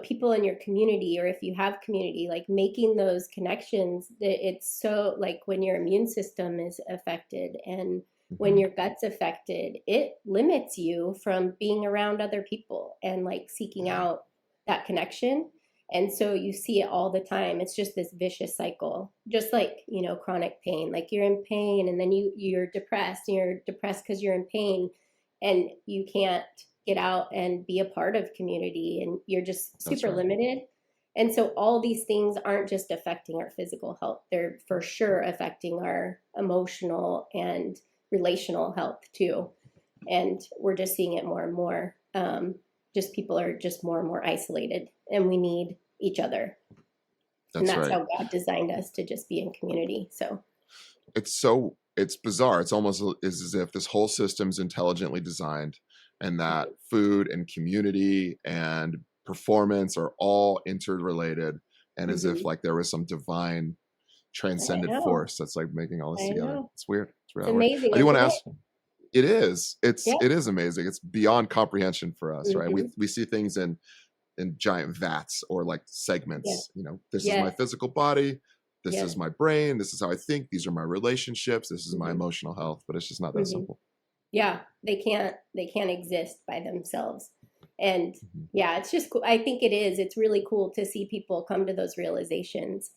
Speaker 2: people in your community, or if you have community, like making those connections, that it's so like when your immune system is affected and when
Speaker 1: Hmm.
Speaker 2: your gut's affected, it limits you from being around other people and like seeking
Speaker 1: Yeah,
Speaker 2: out that connection. And so you see it all the time. It's just this vicious cycle, just like, chronic pain. Like you're in pain, and then you're depressed, and you're depressed because you're in pain, and you can't get out and be a part of community, and you're just
Speaker 1: that's
Speaker 2: super
Speaker 1: right.
Speaker 2: limited. And so all these things aren't just affecting our physical health, they're for sure affecting our emotional and relational health too. And we're just seeing it more and more. Just people are just more and more isolated, and we need each other. And
Speaker 1: That's
Speaker 2: that's
Speaker 1: right.
Speaker 2: how God designed us, to just be in community. So
Speaker 1: It's bizarre. It's almost as if this whole system's intelligently designed, and that food and community and performance are all interrelated, and as if
Speaker 2: mhm.
Speaker 1: like there was some divine
Speaker 2: I
Speaker 1: transcendent
Speaker 2: know,
Speaker 1: force that's like making all this
Speaker 2: I
Speaker 1: together.
Speaker 2: know.
Speaker 1: It's weird. It's
Speaker 2: It's
Speaker 1: really weird.
Speaker 2: amazing,
Speaker 1: I do want to
Speaker 2: isn't it?
Speaker 1: ask, it is.
Speaker 2: Yeah.
Speaker 1: It is amazing. It's beyond comprehension for us, right? We
Speaker 2: Hmm.
Speaker 1: we see things in giant vats, or like
Speaker 2: Yeah.
Speaker 1: segments. This is my
Speaker 2: Yes.
Speaker 1: physical body, this
Speaker 2: Yeah.
Speaker 1: is my brain, this is how I think, these are my relationships, this is my
Speaker 2: Hmm.
Speaker 1: emotional health. But it's just not that
Speaker 2: Hmm.
Speaker 1: simple.
Speaker 2: Yeah. They can't exist by themselves. And
Speaker 1: Mhm.
Speaker 2: yeah, it's just cool. I think it is. It's really cool to see people come to those realizations.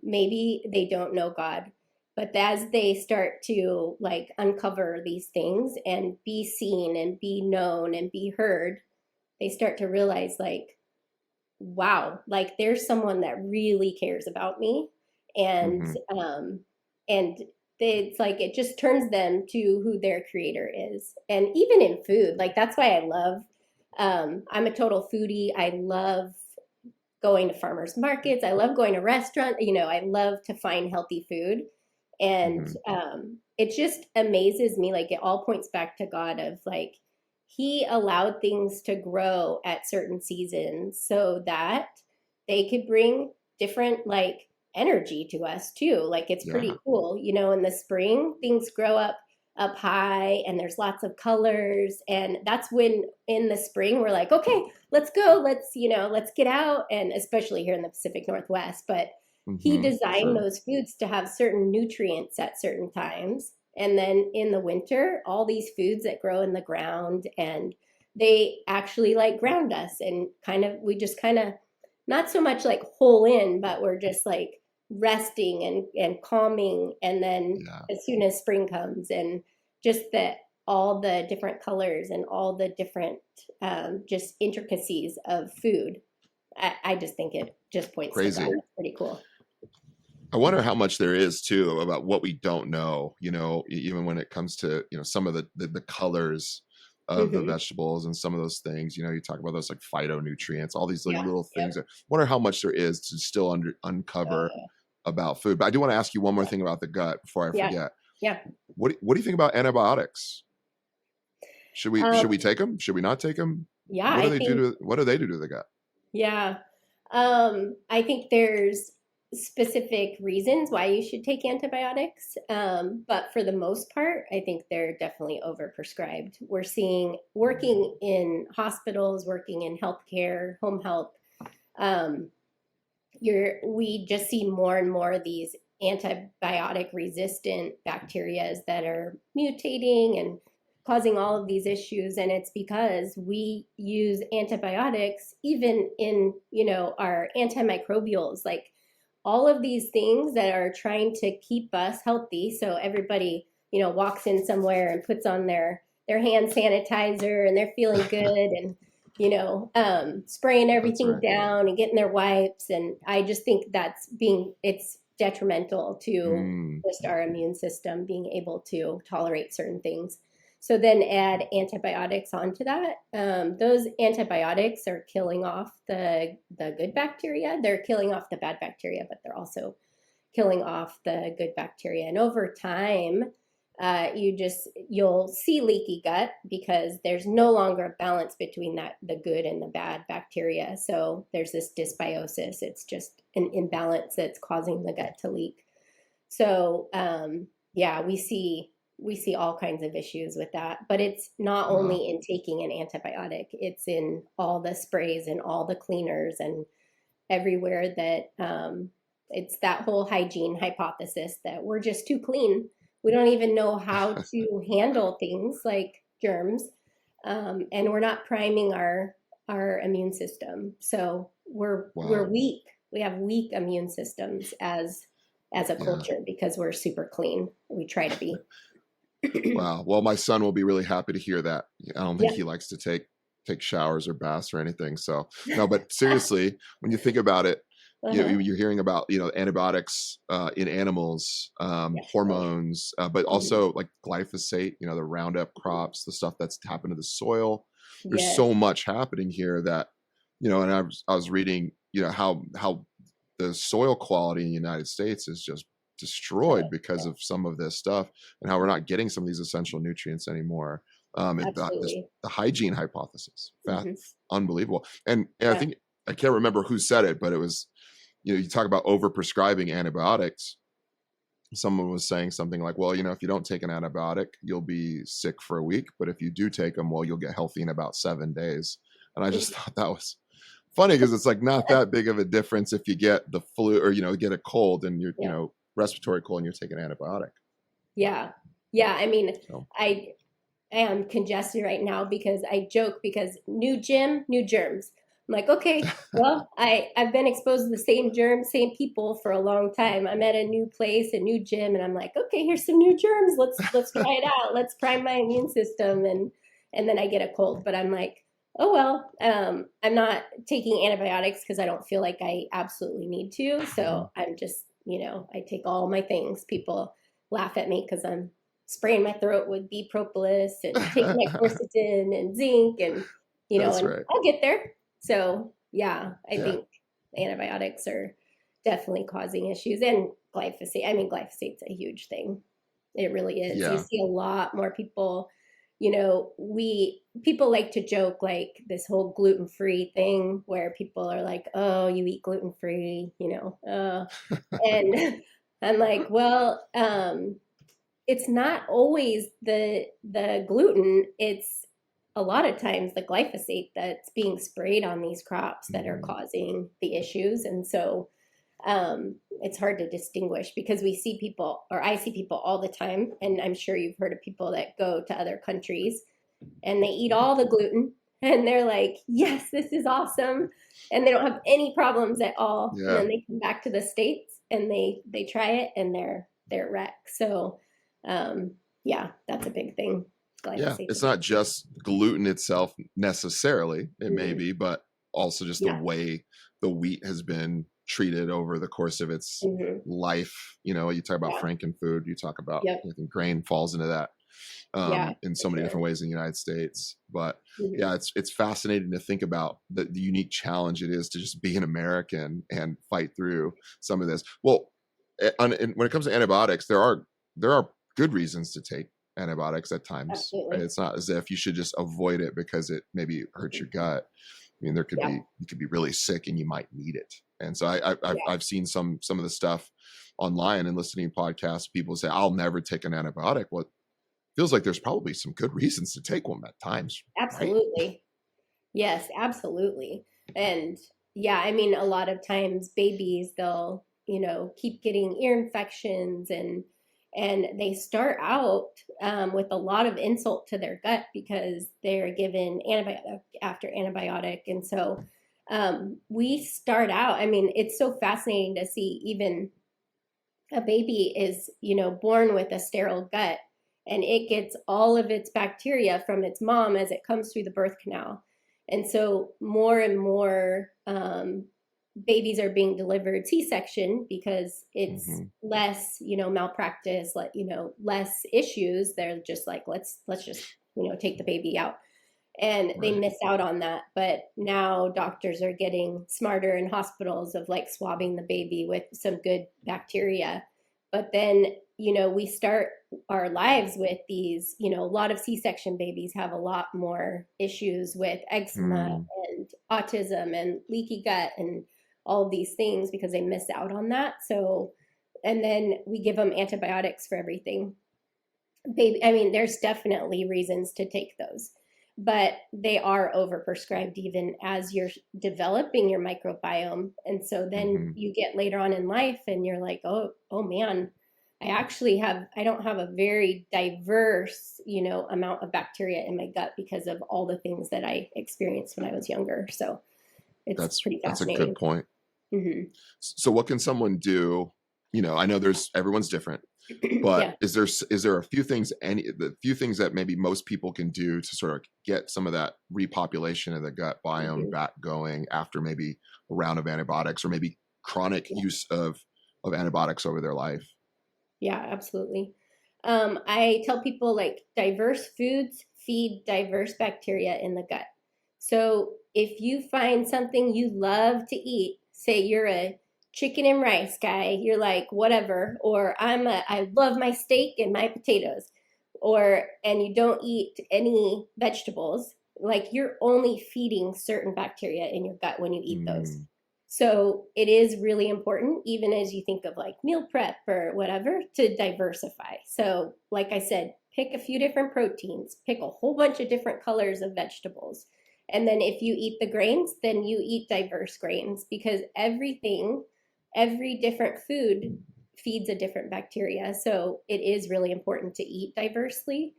Speaker 2: Maybe they don't know God, but as they start to like uncover these things and be seen and be known and be heard, they start to realize like, wow, like there's someone that really cares about me. And
Speaker 1: Mhm.
Speaker 2: and it's like it just turns them to who their creator is. And even in food, like that's why I love, I'm a total foodie. I love going to farmers markets. I love going to restaurants. I love to find healthy food. And
Speaker 1: Mhm.
Speaker 2: it just amazes me. Like it all points back to God, of like, he allowed things to grow at certain seasons so that they could bring different like energy to us too. Like it's
Speaker 1: Yeah.
Speaker 2: pretty cool. In the spring, things grow up high, and there's lots of colors, and that's when in the spring we're like, okay, let's go, let's get out. And especially here in the Pacific Northwest, but he designed
Speaker 1: True.
Speaker 2: those foods to have certain nutrients at certain times. And then in the winter, all these foods that grow in the ground, and they actually like ground us, and we just kind of, not so much like hole in, but we're just like resting and calming. And then
Speaker 1: Yeah.
Speaker 2: as soon as spring comes, and just that all the different colors and all the different just intricacies of food, I just think it just points to God.
Speaker 1: Crazy.
Speaker 2: It's pretty cool.
Speaker 1: I wonder how much there is too about what we don't know, even when it comes to, some of the colors of the
Speaker 2: Hmm.
Speaker 1: vegetables and some of those things. You talk about those like phytonutrients, all these like
Speaker 2: Yeah.
Speaker 1: little
Speaker 2: Yep.
Speaker 1: things. I wonder how much there is to still uncover about food. But I do want to ask you one more
Speaker 2: Yeah.
Speaker 1: thing about the gut before I
Speaker 2: Yeah.
Speaker 1: forget.
Speaker 2: Yeah.
Speaker 1: What do you think about antibiotics? Should we
Speaker 2: Um,
Speaker 1: take them? Should we not take them?
Speaker 2: yeah, I think,
Speaker 1: What do they do to the gut?
Speaker 2: yeah. I think there's specific reasons why you should take antibiotics. But for the most part, I think they're definitely overprescribed. We're seeing, working in hospitals, working in healthcare, home health, um, we just see more and more of these antibiotic resistant bacterias that are mutating and causing all of these issues. And it's because we use antibiotics even in, our antimicrobials, like all of these things that are trying to keep us healthy. So everybody, walks in somewhere and puts on their hand sanitizer and they're feeling good and, spraying
Speaker 1: That's
Speaker 2: everything
Speaker 1: right.
Speaker 2: down and getting their wipes. And I just think it's detrimental to just our immune system being able to tolerate certain things. So then add antibiotics onto that. Those antibiotics are killing off the good bacteria. They're killing off the bad bacteria, but they're also killing off the good bacteria. And over time, you'll see leaky gut because there's no longer a balance between the good and the bad bacteria. So there's this dysbiosis. It's just an imbalance that's causing the gut to leak. So we see all kinds of issues with that, but it's not only in taking an antibiotic, it's in all the sprays and all the cleaners and everywhere that it's that whole hygiene hypothesis that we're just too clean. We don't even know how to handle things like germs, and we're not priming our immune system. So we're weak. We have weak immune systems as a culture because we're super clean. We try to be.
Speaker 1: Wow. Well, my son will be really happy to hear that. I don't think he likes to take showers or baths or anything. So no, but seriously, when you think about it, you're hearing about, antibiotics in animals, hormones, but also like glyphosate, the Roundup crops, the stuff that's happened to the soil. There's so much happening here that, and I was reading, how the soil quality in the United States is just destroyed because of some of this stuff and how we're not getting some of these essential nutrients anymore. The hygiene hypothesis, unbelievable. And I think, I can't remember who said it, but it was, you talk about overprescribing antibiotics. Someone was saying something like, well, if you don't take an antibiotic, you'll be sick for a week. But if you do take them, well, you'll get healthy in about 7 days. And I just thought that was funny because it's like not that big of a difference if you get the flu or, get a cold and you're, respiratory cold and you're taking an antibiotic.
Speaker 2: Yeah. I mean, I am congested right now because I joke because new gym, new germs. I'm like, okay, well, I've been exposed to the same germs, same people for a long time. I'm at a new place, a new gym, and I'm like, okay, here's some new germs. Let's try it out. Let's prime my immune system, and then I get a cold. But I'm like, oh well, I'm not taking antibiotics because I don't feel like I absolutely need to. So I'm just, I take all my things. People laugh at me because I'm spraying my throat with B-propolis and taking my quercetin and zinc and, and I'll get there. So I think antibiotics are definitely causing issues, and glyphosate. I mean, glyphosate's a huge thing. It really is. You see a lot more people, people like to joke like this whole gluten-free thing where people are like, oh, you eat gluten-free, and I'm like, well, it's not always the gluten. It's a lot of times the glyphosate that's being sprayed on these crops that are causing the issues. And so it's hard to distinguish because we see people, or I see people all the time, and I'm sure you've heard of people that go to other countries and they eat all the gluten and they're like, yes, this is awesome. And they don't have any problems at all. Yeah. And then they come back to the States and they try it and they're wrecked. So that's a big thing.
Speaker 1: Yeah, it's not just gluten itself necessarily. It may be, but also just the way the wheat has been treated over the course of its life. You talk about frankenfood, you talk about I think grain falls into that in so many different ways in the United States. But it's fascinating to think about the unique challenge it is to just be an American and fight through some of this. Well, when it comes to antibiotics, there are good reasons to take antibiotics at times. Right? It's not as if you should just avoid it because it maybe hurts your gut. I mean, there could be, you could be really sick and you might need it. And so I've seen some of the stuff online and listening to podcasts. People say, I'll never take an antibiotic. Well, it feels like there's probably some good reasons to take one at times.
Speaker 2: Absolutely.
Speaker 1: Right?
Speaker 2: Yes, absolutely. And I mean, a lot of times babies, they'll, keep getting ear infections and and they start out with a lot of insult to their gut because they're given antibiotic after antibiotic. And so we start out, I mean, it's so fascinating to see even a baby is, born with a sterile gut, and it gets all of its bacteria from its mom as it comes through the birth canal. And so more and more babies are being delivered C-section because it's less, malpractice, less issues. They're just like, let's just, take the baby out. And they miss out on that. But now doctors are getting smarter in hospitals of like swabbing the baby with some good bacteria. But then, we start our lives with these, a lot of C-section babies have a lot more issues with eczema and autism and leaky gut and all of these things because they miss out on that. So, and then we give them antibiotics for everything. Baby, I mean, there's definitely reasons to take those, but they are overprescribed even as you're developing your microbiome. And so then you get later on in life and you're like, oh man, I don't have a very diverse, amount of bacteria in my gut because of all the things that I experienced when I was younger. So it's pretty fascinating.
Speaker 1: That's a good point. So what can someone do? I know everyone's different, but is there a few things, the few things that maybe most people can do to sort of get some of that repopulation of the gut biome back going after maybe a round of antibiotics or maybe chronic use of antibiotics over their life?
Speaker 2: Yeah, absolutely. I tell people like diverse foods feed diverse bacteria in the gut. So if you find something you love to eat, say you're a chicken and rice guy, you're like, whatever, or I love my steak and my potatoes, and you don't eat any vegetables, like you're only feeding certain bacteria in your gut when you eat those. So it is really important, even as you think of like meal prep or whatever, to diversify. So like I said, pick a few different proteins, pick a whole bunch of different colors of vegetables. And then if you eat the grains, then you eat diverse grains because every different food feeds a different bacteria. So it is really important to eat diversely.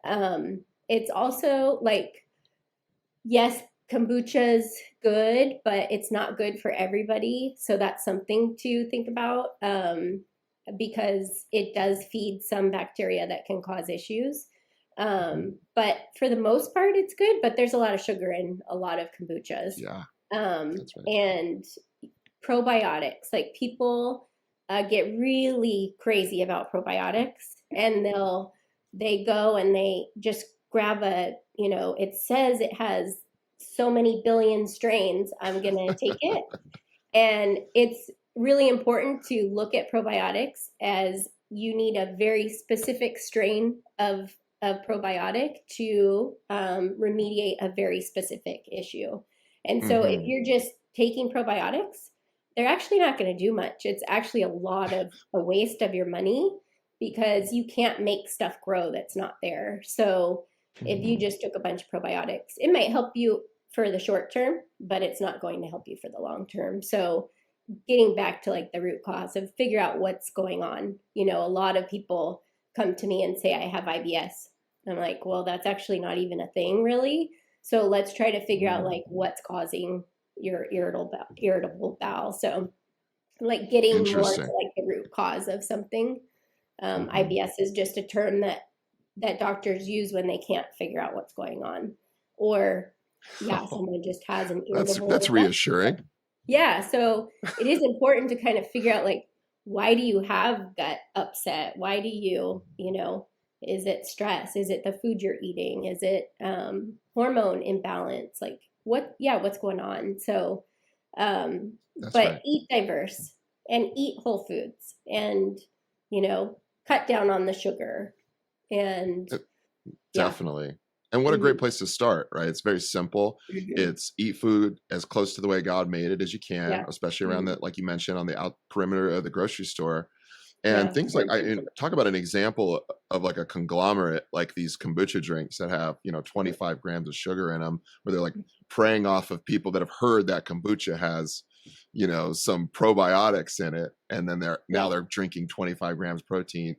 Speaker 2: It's also like, yes, kombucha is good, but it's not good for everybody. So that's something to think about because it does feed some bacteria that can cause issues. But for the most part, it's good, but there's a lot of sugar in a lot of kombuchas.
Speaker 1: Yeah. That's right.
Speaker 2: And probiotics, like people get really crazy about probiotics and they go and they just grab it says it has so many billion strains, I'm going to take it. And it's really important to look at probiotics as you need a very specific strain of probiotic to remediate a very specific issue. And so if you're just taking probiotics, they're actually not going to do much. It's actually a waste of your money because you can't make stuff grow that's not there. So if you just took a bunch of probiotics, it might help you for the short term, but it's not going to help you for the long term. So getting back to like the root cause of figure out what's going on. A lot of people come to me and say, I have IBS. I'm like, well, that's actually not even a thing really. So let's try to figure out like what's causing your irritable bowel. So like getting more to like the root cause of something. IBS is just a term that doctors use when they can't figure out what's going on, or someone just has an irritable.
Speaker 1: That's reassuring.
Speaker 2: Yeah, so it is important to kind of figure out like, why do you have gut upset? Why do you, is it stress? Is it the food you're eating? Is it hormone imbalance? Like what's going on? So, eat diverse and eat whole foods and, cut down on the sugar and
Speaker 1: definitely. And what a great place to start, right? It's very simple. It's eat food as close to the way God made it as you can, especially around that, like you mentioned, on the out perimeter of the grocery store. And things like, talk about an example of like a conglomerate, like these kombucha drinks that have, 25 grams of sugar in them, where they're like preying off of people that have heard that kombucha has, some probiotics in it, and then
Speaker 2: Yeah,
Speaker 1: they're drinking 25 grams protein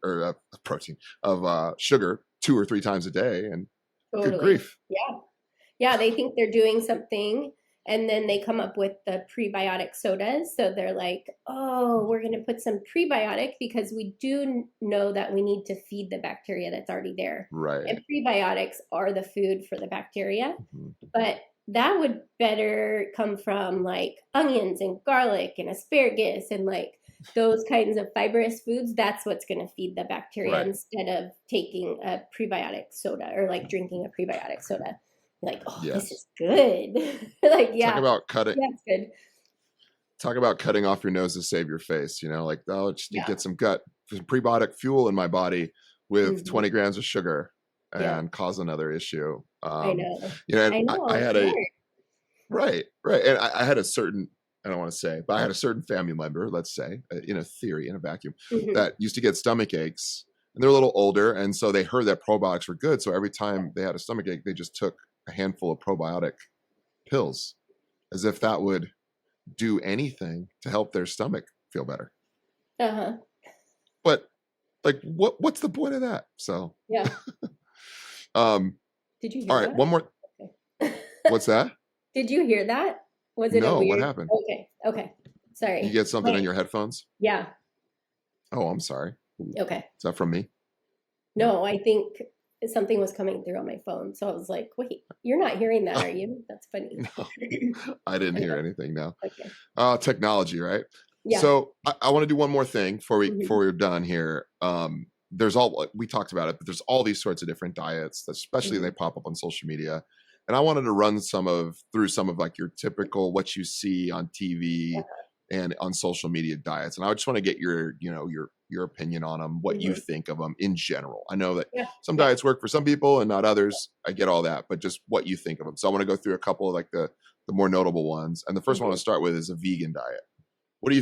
Speaker 1: of sugar 2 or 3 times a day, and good
Speaker 2: totally.
Speaker 1: grief.
Speaker 2: Yeah. Yeah, they think they're doing something and then they come up with the prebiotic sodas. So they're like, oh, we're going to put some prebiotic because we do know that we need to feed the bacteria that's already there. And
Speaker 1: Right.
Speaker 2: prebiotics are the food for the bacteria.
Speaker 1: Mhm.
Speaker 2: But that would better come from like onions and garlic and asparagus and like those kinds of fibrous foods. That's what's going to feed the bacteria
Speaker 1: Right.
Speaker 2: instead of taking a prebiotic soda or like drinking a prebiotic soda. You're like, oh, this
Speaker 1: Yes.
Speaker 2: is good. Like,
Speaker 1: Talk
Speaker 2: yeah,
Speaker 1: about cutting.
Speaker 2: yeah, it's good.
Speaker 1: Talk about cutting off your nose to save your face. Like, oh, just to
Speaker 2: Yeah.
Speaker 1: get some prebiotic fuel in my body with
Speaker 2: Hmm.
Speaker 1: 20 grams of sugar
Speaker 2: Yeah.
Speaker 1: and cause another issue.
Speaker 2: I know.
Speaker 1: And
Speaker 2: I
Speaker 1: I
Speaker 2: know. It's
Speaker 1: had a
Speaker 2: smart.
Speaker 1: right, right, and I had a certain. I don't want to say, but I had a certain family member, let's say, in a theory, in a vacuum,
Speaker 2: Hmm.
Speaker 1: that used to get stomach aches, and they're a little older, and so they heard that probiotics were good. So every time they had a stomach ache, they just took a handful of probiotic pills, as if that would do anything to help their stomach feel better.
Speaker 2: Uh-huh.
Speaker 1: But like, what's the point of that? So,
Speaker 2: Yeah.
Speaker 1: um,
Speaker 2: Did you
Speaker 1: all
Speaker 2: hear
Speaker 1: right, one more.
Speaker 2: that?
Speaker 1: What's
Speaker 2: Okay.
Speaker 1: that?
Speaker 2: Did you hear that? Was it a
Speaker 1: No, what
Speaker 2: weird?
Speaker 1: happened?
Speaker 2: Okay. Okay.
Speaker 1: You
Speaker 2: Sorry.
Speaker 1: get something in
Speaker 2: Wait.
Speaker 1: your headphones?
Speaker 2: Yeah.
Speaker 1: Oh, I'm sorry.
Speaker 2: Okay.
Speaker 1: Is that from me? No.
Speaker 2: No, I think something was coming through on my phone. So I was like, wait, you're not hearing that, are you? That's funny.
Speaker 1: No, I didn't hear
Speaker 2: Okay.
Speaker 1: anything. No.
Speaker 2: Okay.
Speaker 1: Technology, right?
Speaker 2: Yeah.
Speaker 1: So I want to do one more thing before
Speaker 2: Hmm.
Speaker 1: we're done here. There's we talked about it, but there's all these sorts of different diets, especially
Speaker 2: Hmm.
Speaker 1: they pop up on social media. And I wanted to run through some of like your typical what you see on TV and on social media diets. And I just want to get your opinion on them, what you
Speaker 2: Hmm.
Speaker 1: think of them in general. I know that
Speaker 2: Yeah.
Speaker 1: some
Speaker 2: Yeah.
Speaker 1: diets work for some people and not others. I get all that, but just what you think of them. So I want to go through a couple of like the more notable ones. And the first one I want
Speaker 2: Hmm.
Speaker 1: to start with is a vegan diet. What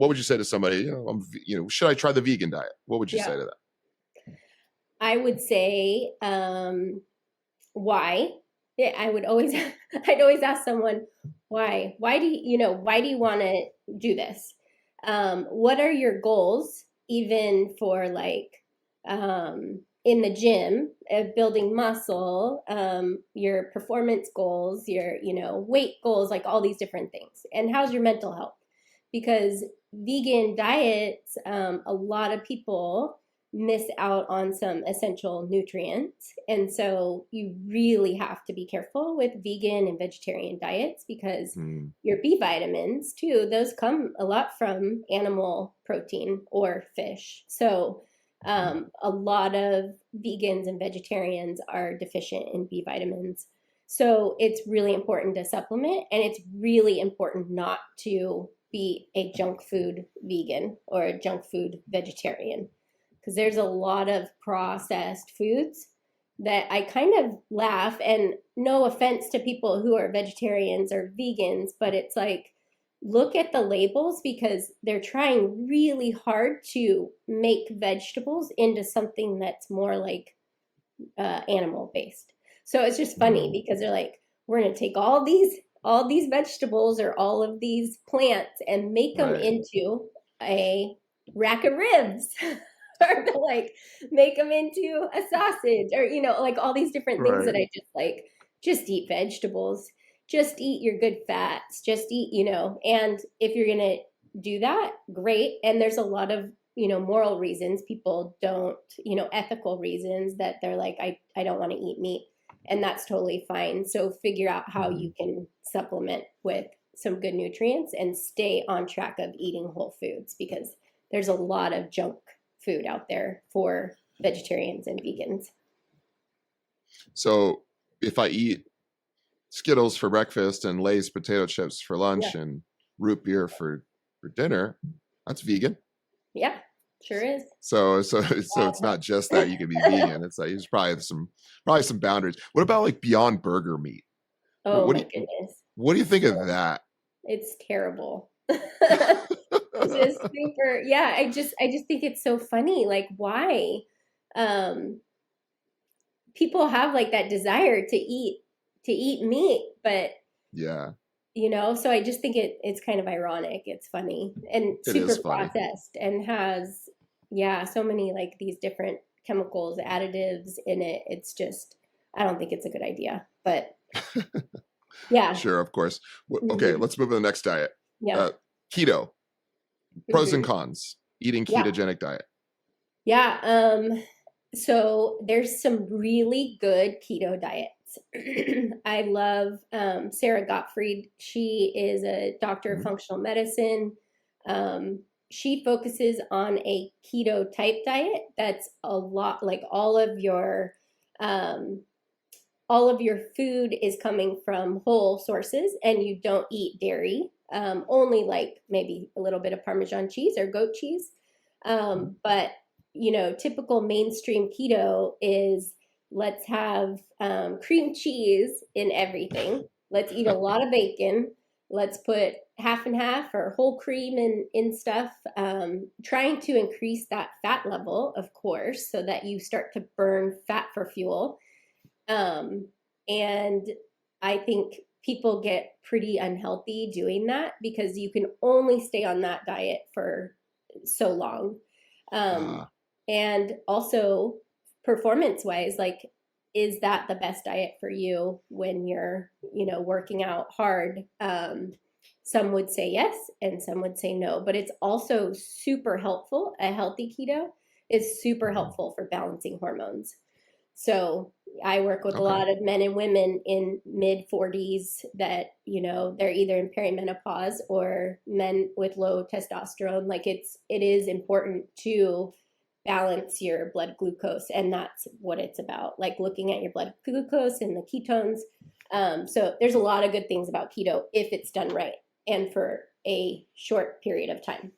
Speaker 1: would you say to somebody, should I try the vegan diet? What would you say
Speaker 2: Yeah.
Speaker 1: to that?
Speaker 2: I would say, why? Yeah, I would always, I'd always ask someone, why? Why do you want to do this? What are your goals, even for like, in the gym, building muscle, your performance goals, your, weight goals, like all these different things. And how's your mental health? Because vegan diets, a lot of people miss out on some essential nutrients. And so you really have to be careful with vegan and vegetarian diets because
Speaker 1: Hmm.
Speaker 2: your B vitamins, too, those come a lot from animal protein or fish. So
Speaker 1: Mhm.
Speaker 2: a lot of vegans and vegetarians are deficient in B vitamins. So it's really important to supplement, and it's really important not to be a junk food vegan or a junk food vegetarian because there's a lot of processed foods that I kind of laugh, and no offense to people who are vegetarians or vegans, but it's like, look at the labels because they're trying really hard to make vegetables into something that's more like animal based. So it's just funny
Speaker 1: Hmm.
Speaker 2: because they're like, we're going to take all these vegetables or all of these plants and make them
Speaker 1: Right.
Speaker 2: into a rack of ribs. Or to like make them into a sausage or like all these different things that
Speaker 1: Right.
Speaker 2: I just eat vegetables, just eat your good fats, just eat, and if you're going to do that, great. And there's a lot of moral reasons people don't, ethical reasons that they're like, I don't want to eat meat, and that's totally fine. So figure out how
Speaker 1: Hmm.
Speaker 2: you can supplement with some good nutrients and stay on track of eating whole foods because there's a lot of junk food out there for vegetarians and vegans.
Speaker 1: So if I eat Skittles for breakfast and Lay's potato chips for
Speaker 2: Yeah.
Speaker 1: lunch and root beer for dinner, that's vegan.
Speaker 2: Yeah, sure is.
Speaker 1: So it's not just that you can be vegan. It's like there's probably some boundaries. What about like Beyond Burger meat? What,
Speaker 2: Oh
Speaker 1: what do
Speaker 2: my
Speaker 1: you
Speaker 2: goodness.
Speaker 1: what do you think of that?
Speaker 2: It's terrible. It's just super, yeah, I just think it's so funny. Like why? Um People have like that desire to eat meat, but
Speaker 1: Yeah.
Speaker 2: so I just think it's kind of ironic. It's funny and
Speaker 1: It is
Speaker 2: super
Speaker 1: funny.
Speaker 2: processed and has, yeah, so many like these different chemicals, additives in it. It's just, I don't think it's a good idea, but yeah.
Speaker 1: Sure, of course. Okay,
Speaker 2: Hmm.
Speaker 1: let's move to the next diet.
Speaker 2: Yeah.
Speaker 1: Uh, Keto, pros and
Speaker 2: Hmm.
Speaker 1: cons. Eating
Speaker 2: Yeah.
Speaker 1: ketogenic diet.
Speaker 2: Yeah. So there's some really good keto diets. I love Sarah Gottfried. She is a doctor of
Speaker 1: Mhm.
Speaker 2: functional medicine. Um, she focuses on a keto type diet that's a lot like um, all of your food is coming from whole sources and you don't eat dairy, only like maybe a little bit of Parmesan cheese or goat cheese. But, typical mainstream keto is let's have cream cheese in everything. Let's eat a lot of bacon. Let's put half and half or whole cream in stuff, trying to increase that fat level, of course, so that you start to burn fat for fuel. um, and I think people get pretty unhealthy doing that because you can only stay on that diet for so long. Um,
Speaker 1: Ah,
Speaker 2: and also, performance wise, like, is that the best diet for you when you're, working out hard? Some would say yes, and some would say no, but it's also super helpful. A healthy keto is super
Speaker 1: mhm.
Speaker 2: helpful for balancing hormones. So I work with a
Speaker 1: Okay.
Speaker 2: lot of men and women in mid 40s that, they're either in perimenopause or men with low testosterone. Like it is important to balance your blood glucose. And that's what it's about, like looking at your blood glucose and the ketones. So there's a lot of good things about keto if it's done right and for a short period of time.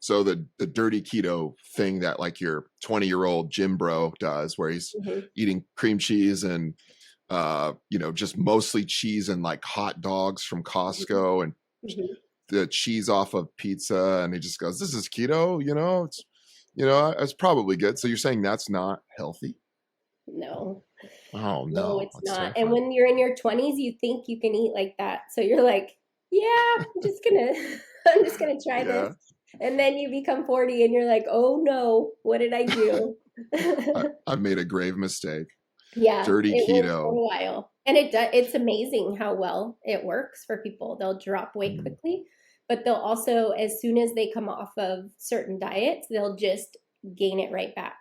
Speaker 1: So the dirty keto thing that like your 20-year-old gym bro does, where he's
Speaker 2: Mm-hmm.
Speaker 1: eating cream cheese and just mostly cheese and like hot dogs from Costco and
Speaker 2: Mm-hmm.
Speaker 1: the cheese off of pizza, and he just goes, "This is keto." It's probably good. So you're saying that's not healthy?
Speaker 2: No.
Speaker 1: Oh
Speaker 2: No,
Speaker 1: no,
Speaker 2: it's
Speaker 1: that's
Speaker 2: not. And
Speaker 1: terrifying.
Speaker 2: when you're in your 20s, you think you can eat like that. So you're like, yeah, I'm just gonna I'm just gonna try this.
Speaker 1: Yeah,
Speaker 2: And then you become 40 and you're like, oh no, what did I do?
Speaker 1: I've made a grave mistake.
Speaker 2: Yeah,
Speaker 1: Dirty
Speaker 2: it will for
Speaker 1: keto.
Speaker 2: a while. And it's amazing how well it works for people. They'll drop weight
Speaker 1: Mm.
Speaker 2: quickly, but they'll also, as soon as they come off of certain diets, they'll just gain it right back.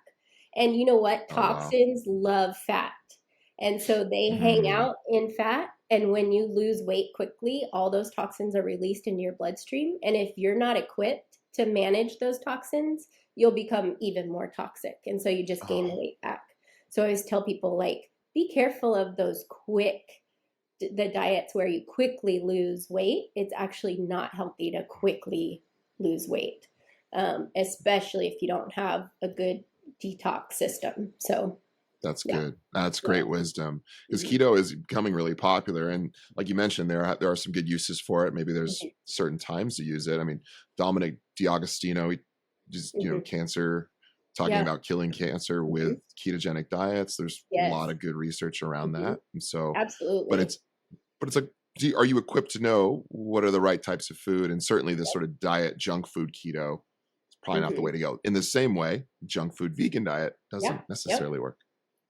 Speaker 2: And you know what?
Speaker 1: Oh wow.
Speaker 2: Toxins love fat. And so they hang
Speaker 1: Mm.
Speaker 2: out in fat. And when you lose weight quickly, all those toxins are released into your bloodstream. And if you're not equipped to manage those toxins, you'll become even more toxic. And so you just gain the
Speaker 1: Oh,
Speaker 2: weight back. So I always tell people, like, be careful of those the diets where you quickly lose weight. It's actually not healthy to quickly lose weight, especially if you don't have a good detox system. So
Speaker 1: that's
Speaker 2: yeah,
Speaker 1: good. That's
Speaker 2: yeah.
Speaker 1: great wisdom. Because
Speaker 2: Mhm.
Speaker 1: keto is becoming really popular, and like you mentioned, there are some good uses for it. Maybe there's
Speaker 2: Mhm.
Speaker 1: certain times to use it. I mean, Dominic D'Agostino, he just
Speaker 2: Mhm.
Speaker 1: cancer, talking
Speaker 2: Yeah.
Speaker 1: about killing cancer with
Speaker 2: Mhm.
Speaker 1: ketogenic diets. There's a
Speaker 2: Yes.
Speaker 1: lot of good research around
Speaker 2: Mhm.
Speaker 1: that, and so, but
Speaker 2: Absolutely.
Speaker 1: it's like, are you equipped to know what are the right types of food? And certainly, this sort of diet junk food keto is probably not the way
Speaker 2: Hmm.
Speaker 1: to go. In the same way, junk food vegan diet
Speaker 2: Yeah.
Speaker 1: doesn't
Speaker 2: Yep.
Speaker 1: necessarily work.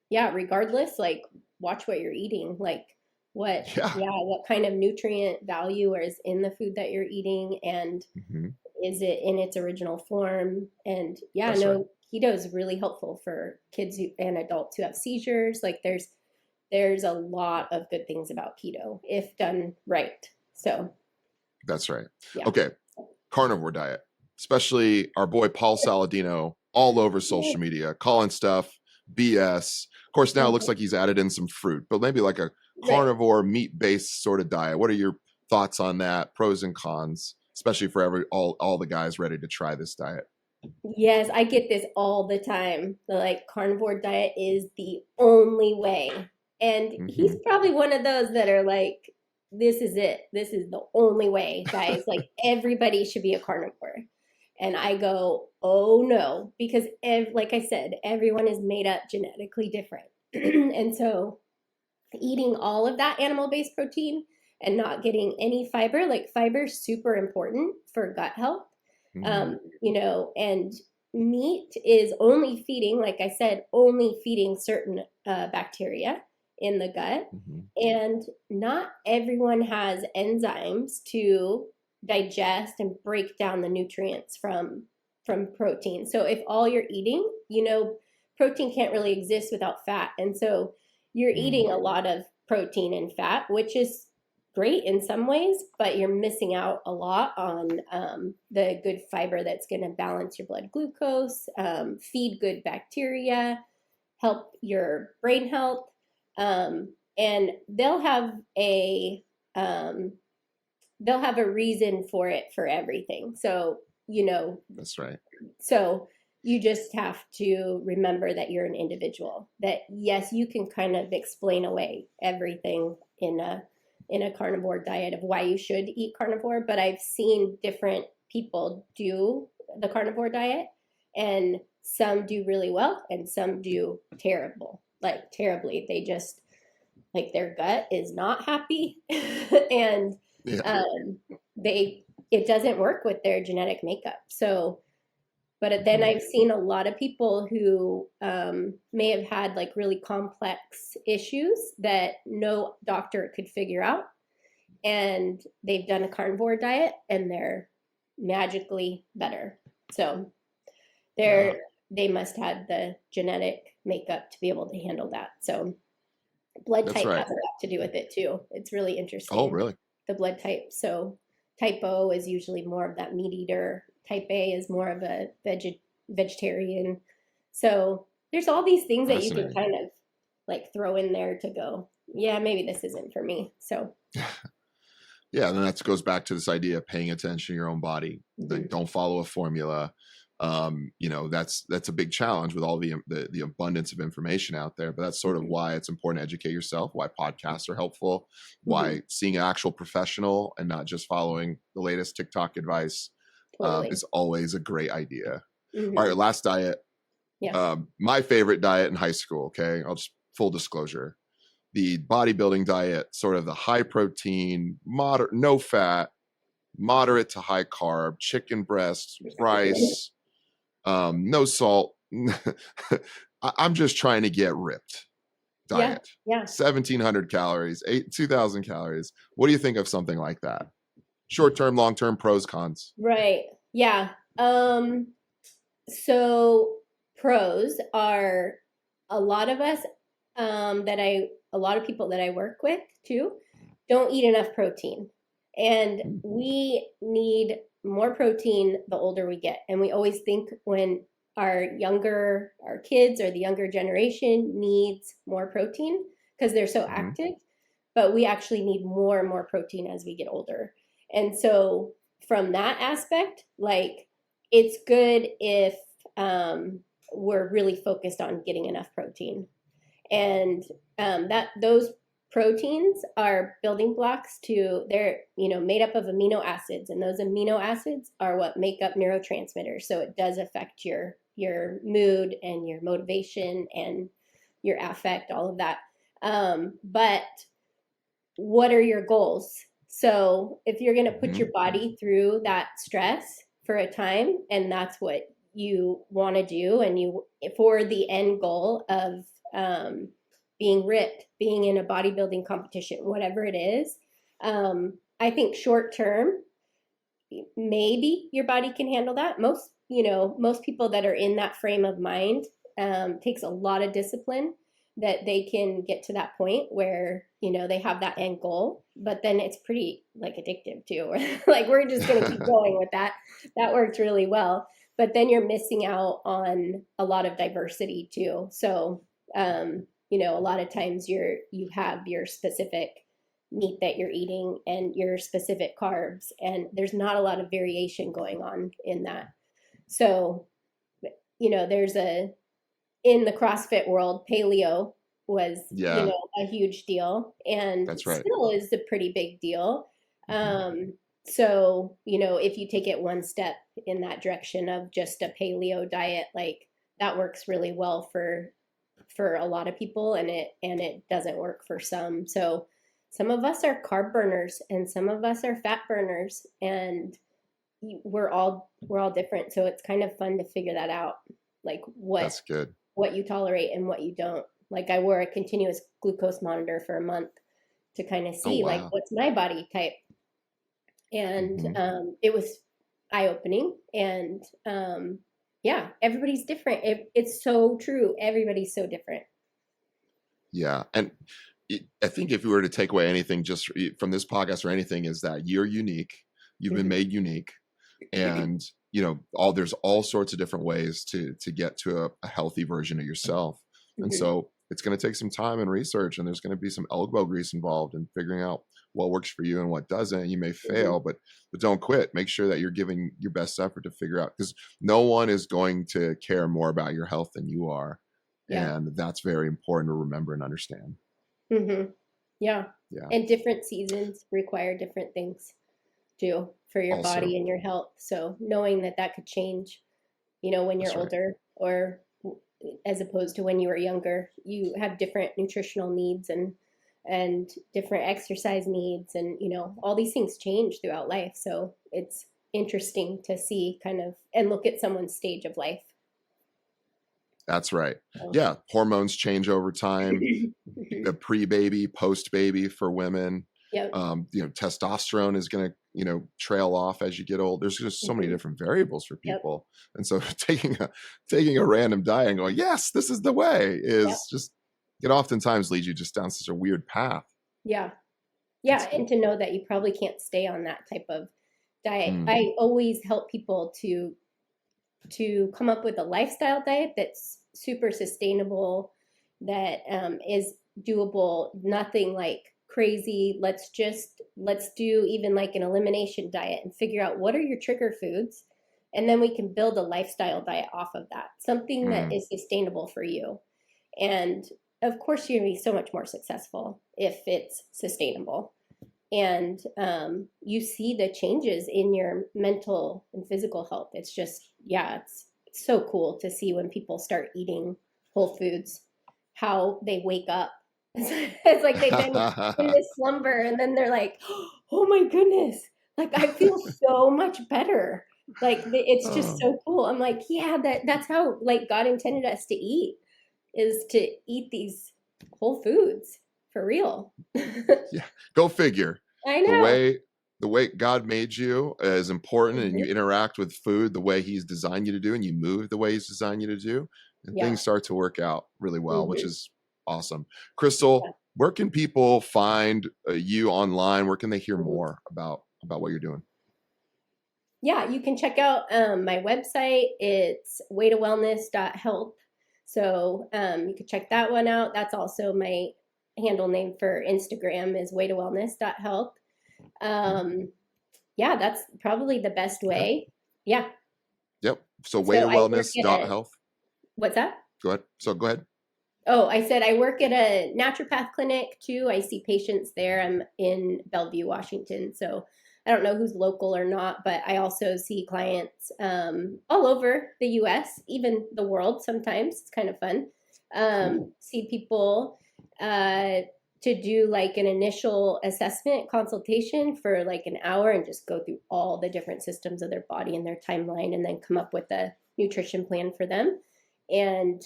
Speaker 2: Yeah, regardless, like watch what you're eating, like
Speaker 1: Yeah.
Speaker 2: what kind of nutrient value is in the food that you're eating, and
Speaker 1: Mhm.
Speaker 2: is it in its original form? And yeah,
Speaker 1: That's right.
Speaker 2: no, keto is really helpful for and adults who have seizures. Like there's a lot of good things about keto if done right. So
Speaker 1: That's right.
Speaker 2: yeah.
Speaker 1: Okay, carnivore diet, especially our boy Paul Saladino, all over social media, calling stuff BS. Of course, now it looks like he's added in some fruit, but maybe like a
Speaker 2: Right.
Speaker 1: carnivore meat-based sort of diet. What are your thoughts on that? Pros and cons, especially for all the guys ready to try this diet.
Speaker 2: Yes, I get this all the time. The like carnivore diet is the only way. And he's
Speaker 1: Hmm.
Speaker 2: probably one of those that are like, this is it. This is the only way, guys. Like everybody should be a carnivore. And I go, oh no, because like I said, everyone is made up genetically different. And so eating all of that animal based protein and not getting any fiber. Like fiber is super important for gut health. You know, and meat is only feeding, like I said, only feeding certain bacteria in the gut. And not everyone has enzymes to digest and break down the nutrients from protein. So if all you're eating, you know, protein can't really exist without fat. And so you're eating a lot of protein and fat, which is great in some ways, but you're missing out a lot on the good fiber that's going to balance your blood glucose, feed good bacteria, help your brain health, and they'll have a reason for it for everything. So you know,
Speaker 1: that's right.
Speaker 2: So you just have to remember that you're an individual. That yes, you can kind of explain away everything in a carnivore diet of why you should eat carnivore, but I've seen different people do the carnivore diet, and some do really well and some do terribly. They just, like, their gut is not happy and it doesn't work with their genetic makeup. So, but then I've seen a lot of people who may have had like really complex issues that no doctor could figure out. And they've done a carnivore diet and they're magically better. So they must have the genetic makeup to be able to handle that. So blood type has a lot to do with it too. It's really interesting.
Speaker 1: Oh, really?
Speaker 2: The blood type. So type O is usually more of that meat eater. Type A is more of a vegetarian. So there's all these things that you can kind of like throw in there to go, yeah, maybe this isn't for me. So
Speaker 1: yeah, and then that goes back to this idea of paying attention to your own body. Like, don't follow a formula. You know, that's a big challenge with all the abundance of information out there. But that's sort of why it's important to educate yourself, why podcasts are helpful, why seeing an actual professional and not just following the latest TikTok advice is always a great idea. All right, last diet. My favorite diet in high school, okay? I'll just full disclosure. The bodybuilding diet, sort of the high protein, no fat, moderate to high carb, chicken breasts, rice, no salt. I'm just trying to get ripped diet. 1,700 calories, 2,000 calories. What do you think of something like that? Short-term, long-term, pros, cons.
Speaker 2: Right. Yeah. So pros are a lot of us a lot of people that I work with too don't eat enough protein. And we need more protein the older we get. And we always think when our kids or the younger generation needs more protein because they're so active, but we actually need more and more protein as we get older. And so from that aspect, like, it's good if we're really focused on getting enough protein. And those proteins are building blocks they're made up of amino acids, and those amino acids are what make up neurotransmitters. So it does affect your mood and your motivation and your affect, all of that. But what are your goals? So if you're going to put your body through that stress for a time, and that's what you want to do, and you for the end goal of being ripped, being in a bodybuilding competition, whatever it is, I think short term, maybe your body can handle that. Most people that are in that frame of mind, takes a lot of discipline that they can get to that point where, they have that end goal, but then it's pretty like addictive too. Like, we're just going to keep going with that. That worked really well, but then you're missing out on a lot of diversity too. So, a lot of times you have your specific meat that you're eating and your specific carbs, and there's not a lot of variation going on in that. So, there's in the CrossFit world, paleo was, a huge deal, and still is a pretty big deal. So, if you take it one step in that direction of just a paleo diet, like, that works really well for a lot of people, and it doesn't work for some. So some of us are carb burners and some of us are fat burners, and we're all different. So it's kind of fun to figure that out, like
Speaker 1: That's good.
Speaker 2: what you tolerate and what you don't. Like I wore a continuous glucose monitor for a month to kind of
Speaker 1: Oh,
Speaker 2: see like
Speaker 1: wow.
Speaker 2: what's my body type, and
Speaker 1: Mhm.
Speaker 2: it was eye opening. And yeah, everybody's different. It's so true. Everybody's so different.
Speaker 1: Yeah. And I think if we were to take away anything just from this podcast or anything, is that you're unique. You've been
Speaker 2: Hmm.
Speaker 1: made unique. And, there's all sorts of different ways to get to a healthy version of yourself. And
Speaker 2: Hmm.
Speaker 1: so it's going to take some time and research, and there's going to be some elbow grease involved in figuring out what works for you and what doesn't. You may
Speaker 2: Hmm.
Speaker 1: fail, but don't quit. Make sure that you're giving your best effort to figure out, because no one is going to care more about your health than you are.
Speaker 2: Yeah.
Speaker 1: And that's very important to remember and understand.
Speaker 2: Hmm. Yeah.
Speaker 1: Yeah.
Speaker 2: And different seasons require different things too for your
Speaker 1: Also,
Speaker 2: body and your health. So knowing that that could change, when you're
Speaker 1: that's right.
Speaker 2: older, or as opposed to when you were younger, you have different nutritional needs and different exercise needs, and all these things change throughout life. So it's interesting to see kind of and look at someone's stage of life.
Speaker 1: That's right.
Speaker 2: So.
Speaker 1: Yeah. Hormones change over time.
Speaker 2: Mhm.
Speaker 1: A pre-baby, post-baby for women.
Speaker 2: Yep.
Speaker 1: Testosterone is going to, trail off as you get old. There's just so many
Speaker 2: Hmm.
Speaker 1: different variables for
Speaker 2: Yep.
Speaker 1: people. And so taking a random diet and going, yes, this is the way,
Speaker 2: Yep.
Speaker 1: is just, it oftentimes leads you just down such a weird path.
Speaker 2: Yeah. Yeah,
Speaker 1: It's,
Speaker 2: and to know that you probably can't stay on that type of diet.
Speaker 1: mm,
Speaker 2: I always help people to come up with a lifestyle diet that's super sustainable, that is doable, nothing like crazy. Let's do even like an elimination diet and figure out what are your trigger foods, and then we can build a lifestyle diet off of that, something that
Speaker 1: mm,
Speaker 2: is sustainable for you. And of course, you're going to be so much more successful if it's sustainable. And you see the changes in your mental and physical health. It's just, yeah, it's so cool to see when people start eating whole foods, how they wake up. It's like they've been in this slumber, and then they're like, oh my goodness, like I feel so much better. Like it's just
Speaker 1: oh,
Speaker 2: so cool. I'm like, yeah, that's how like God intended us to eat, is to eat these whole foods for real.
Speaker 1: yeah. Go figure.
Speaker 2: I
Speaker 1: The
Speaker 2: know.
Speaker 1: way the way God made you is important, and you
Speaker 2: Mhm.
Speaker 1: interact with food the way He's designed you to do, and you move the way He's designed you to do, and
Speaker 2: Yeah.
Speaker 1: things start to work out really well, which
Speaker 2: Mhm.
Speaker 1: is awesome. Crystal,
Speaker 2: Yeah.
Speaker 1: where can people find you online? Where can they hear
Speaker 2: Mhm.
Speaker 1: more about what you're doing?
Speaker 2: Yeah, you can check out my website. It's waitowellness.health. So you can check that one out. That's also my handle name for Instagram is waitowellness.health.
Speaker 1: Mhm.
Speaker 2: Um, yeah, that's probably the best
Speaker 1: Okay.
Speaker 2: way. Yeah.
Speaker 1: Yep. So
Speaker 2: So I work at a,
Speaker 1: waiterwellness.health.
Speaker 2: what's that?
Speaker 1: Go ahead. So go ahead.
Speaker 2: Oh, I said I work at a naturopath clinic too. I see patients there. I'm in Bellevue, Washington. So I don't know who's local or not, but I also see clients all over the US, even the world sometimes. It's kind of fun.
Speaker 1: Cool.
Speaker 2: See people to do like an initial assessment consultation for like an hour and just go through all the different systems of their body and their timeline, and then come up with a nutrition plan for them, and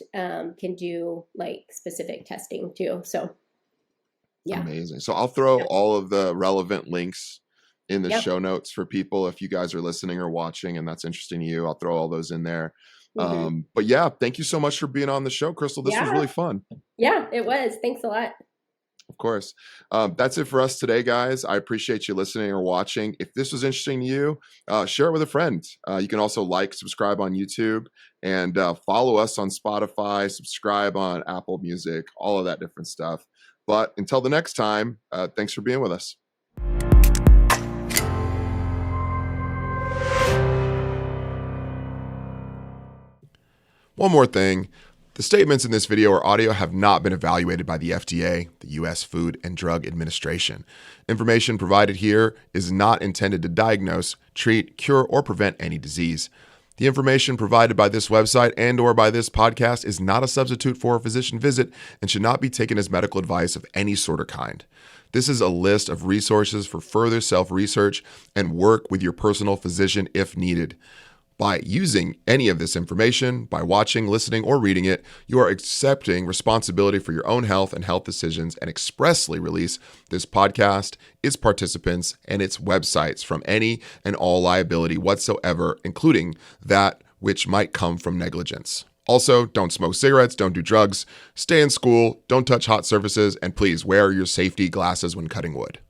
Speaker 2: can do like specific testing too. So yeah,
Speaker 1: Amazing. So I'll throw all of the relevant links in the
Speaker 2: yeah,
Speaker 1: show notes for people if you guys are listening or watching and that's interesting to you. I'll throw all those in there.
Speaker 2: hmm,
Speaker 1: But yeah, thank you so much for being on the show, Crystal. This was
Speaker 2: yeah,
Speaker 1: really fun.
Speaker 2: yeah. It was. Thanks a lot.
Speaker 1: Of course. That's it for us today, guys. I appreciate you listening or watching. If this was interesting to you, share it with a friend. You can also like, subscribe on YouTube, and follow us on Spotify, subscribe on Apple Music, all of that different stuff. But until the next time, thanks for being with us. One more thing. The statements in this video or audio have not been evaluated by the FDA, the U.S. Food and Drug Administration. Information provided here is not intended to diagnose, treat, cure, or prevent any disease. The information provided by this website and or by this podcast is not a substitute for a physician visit and should not be taken as medical advice of any sort or kind. This is a list of resources for further self-research and work with your personal physician if needed. By using any of this information, by watching, listening, or reading it, you are accepting responsibility for your own health and health decisions and expressly release this podcast, its participants, and its websites from any and all liability whatsoever, including that which might come from negligence. Also, don't smoke cigarettes, don't do drugs, stay in school, don't touch hot surfaces, and please wear your safety glasses when cutting wood.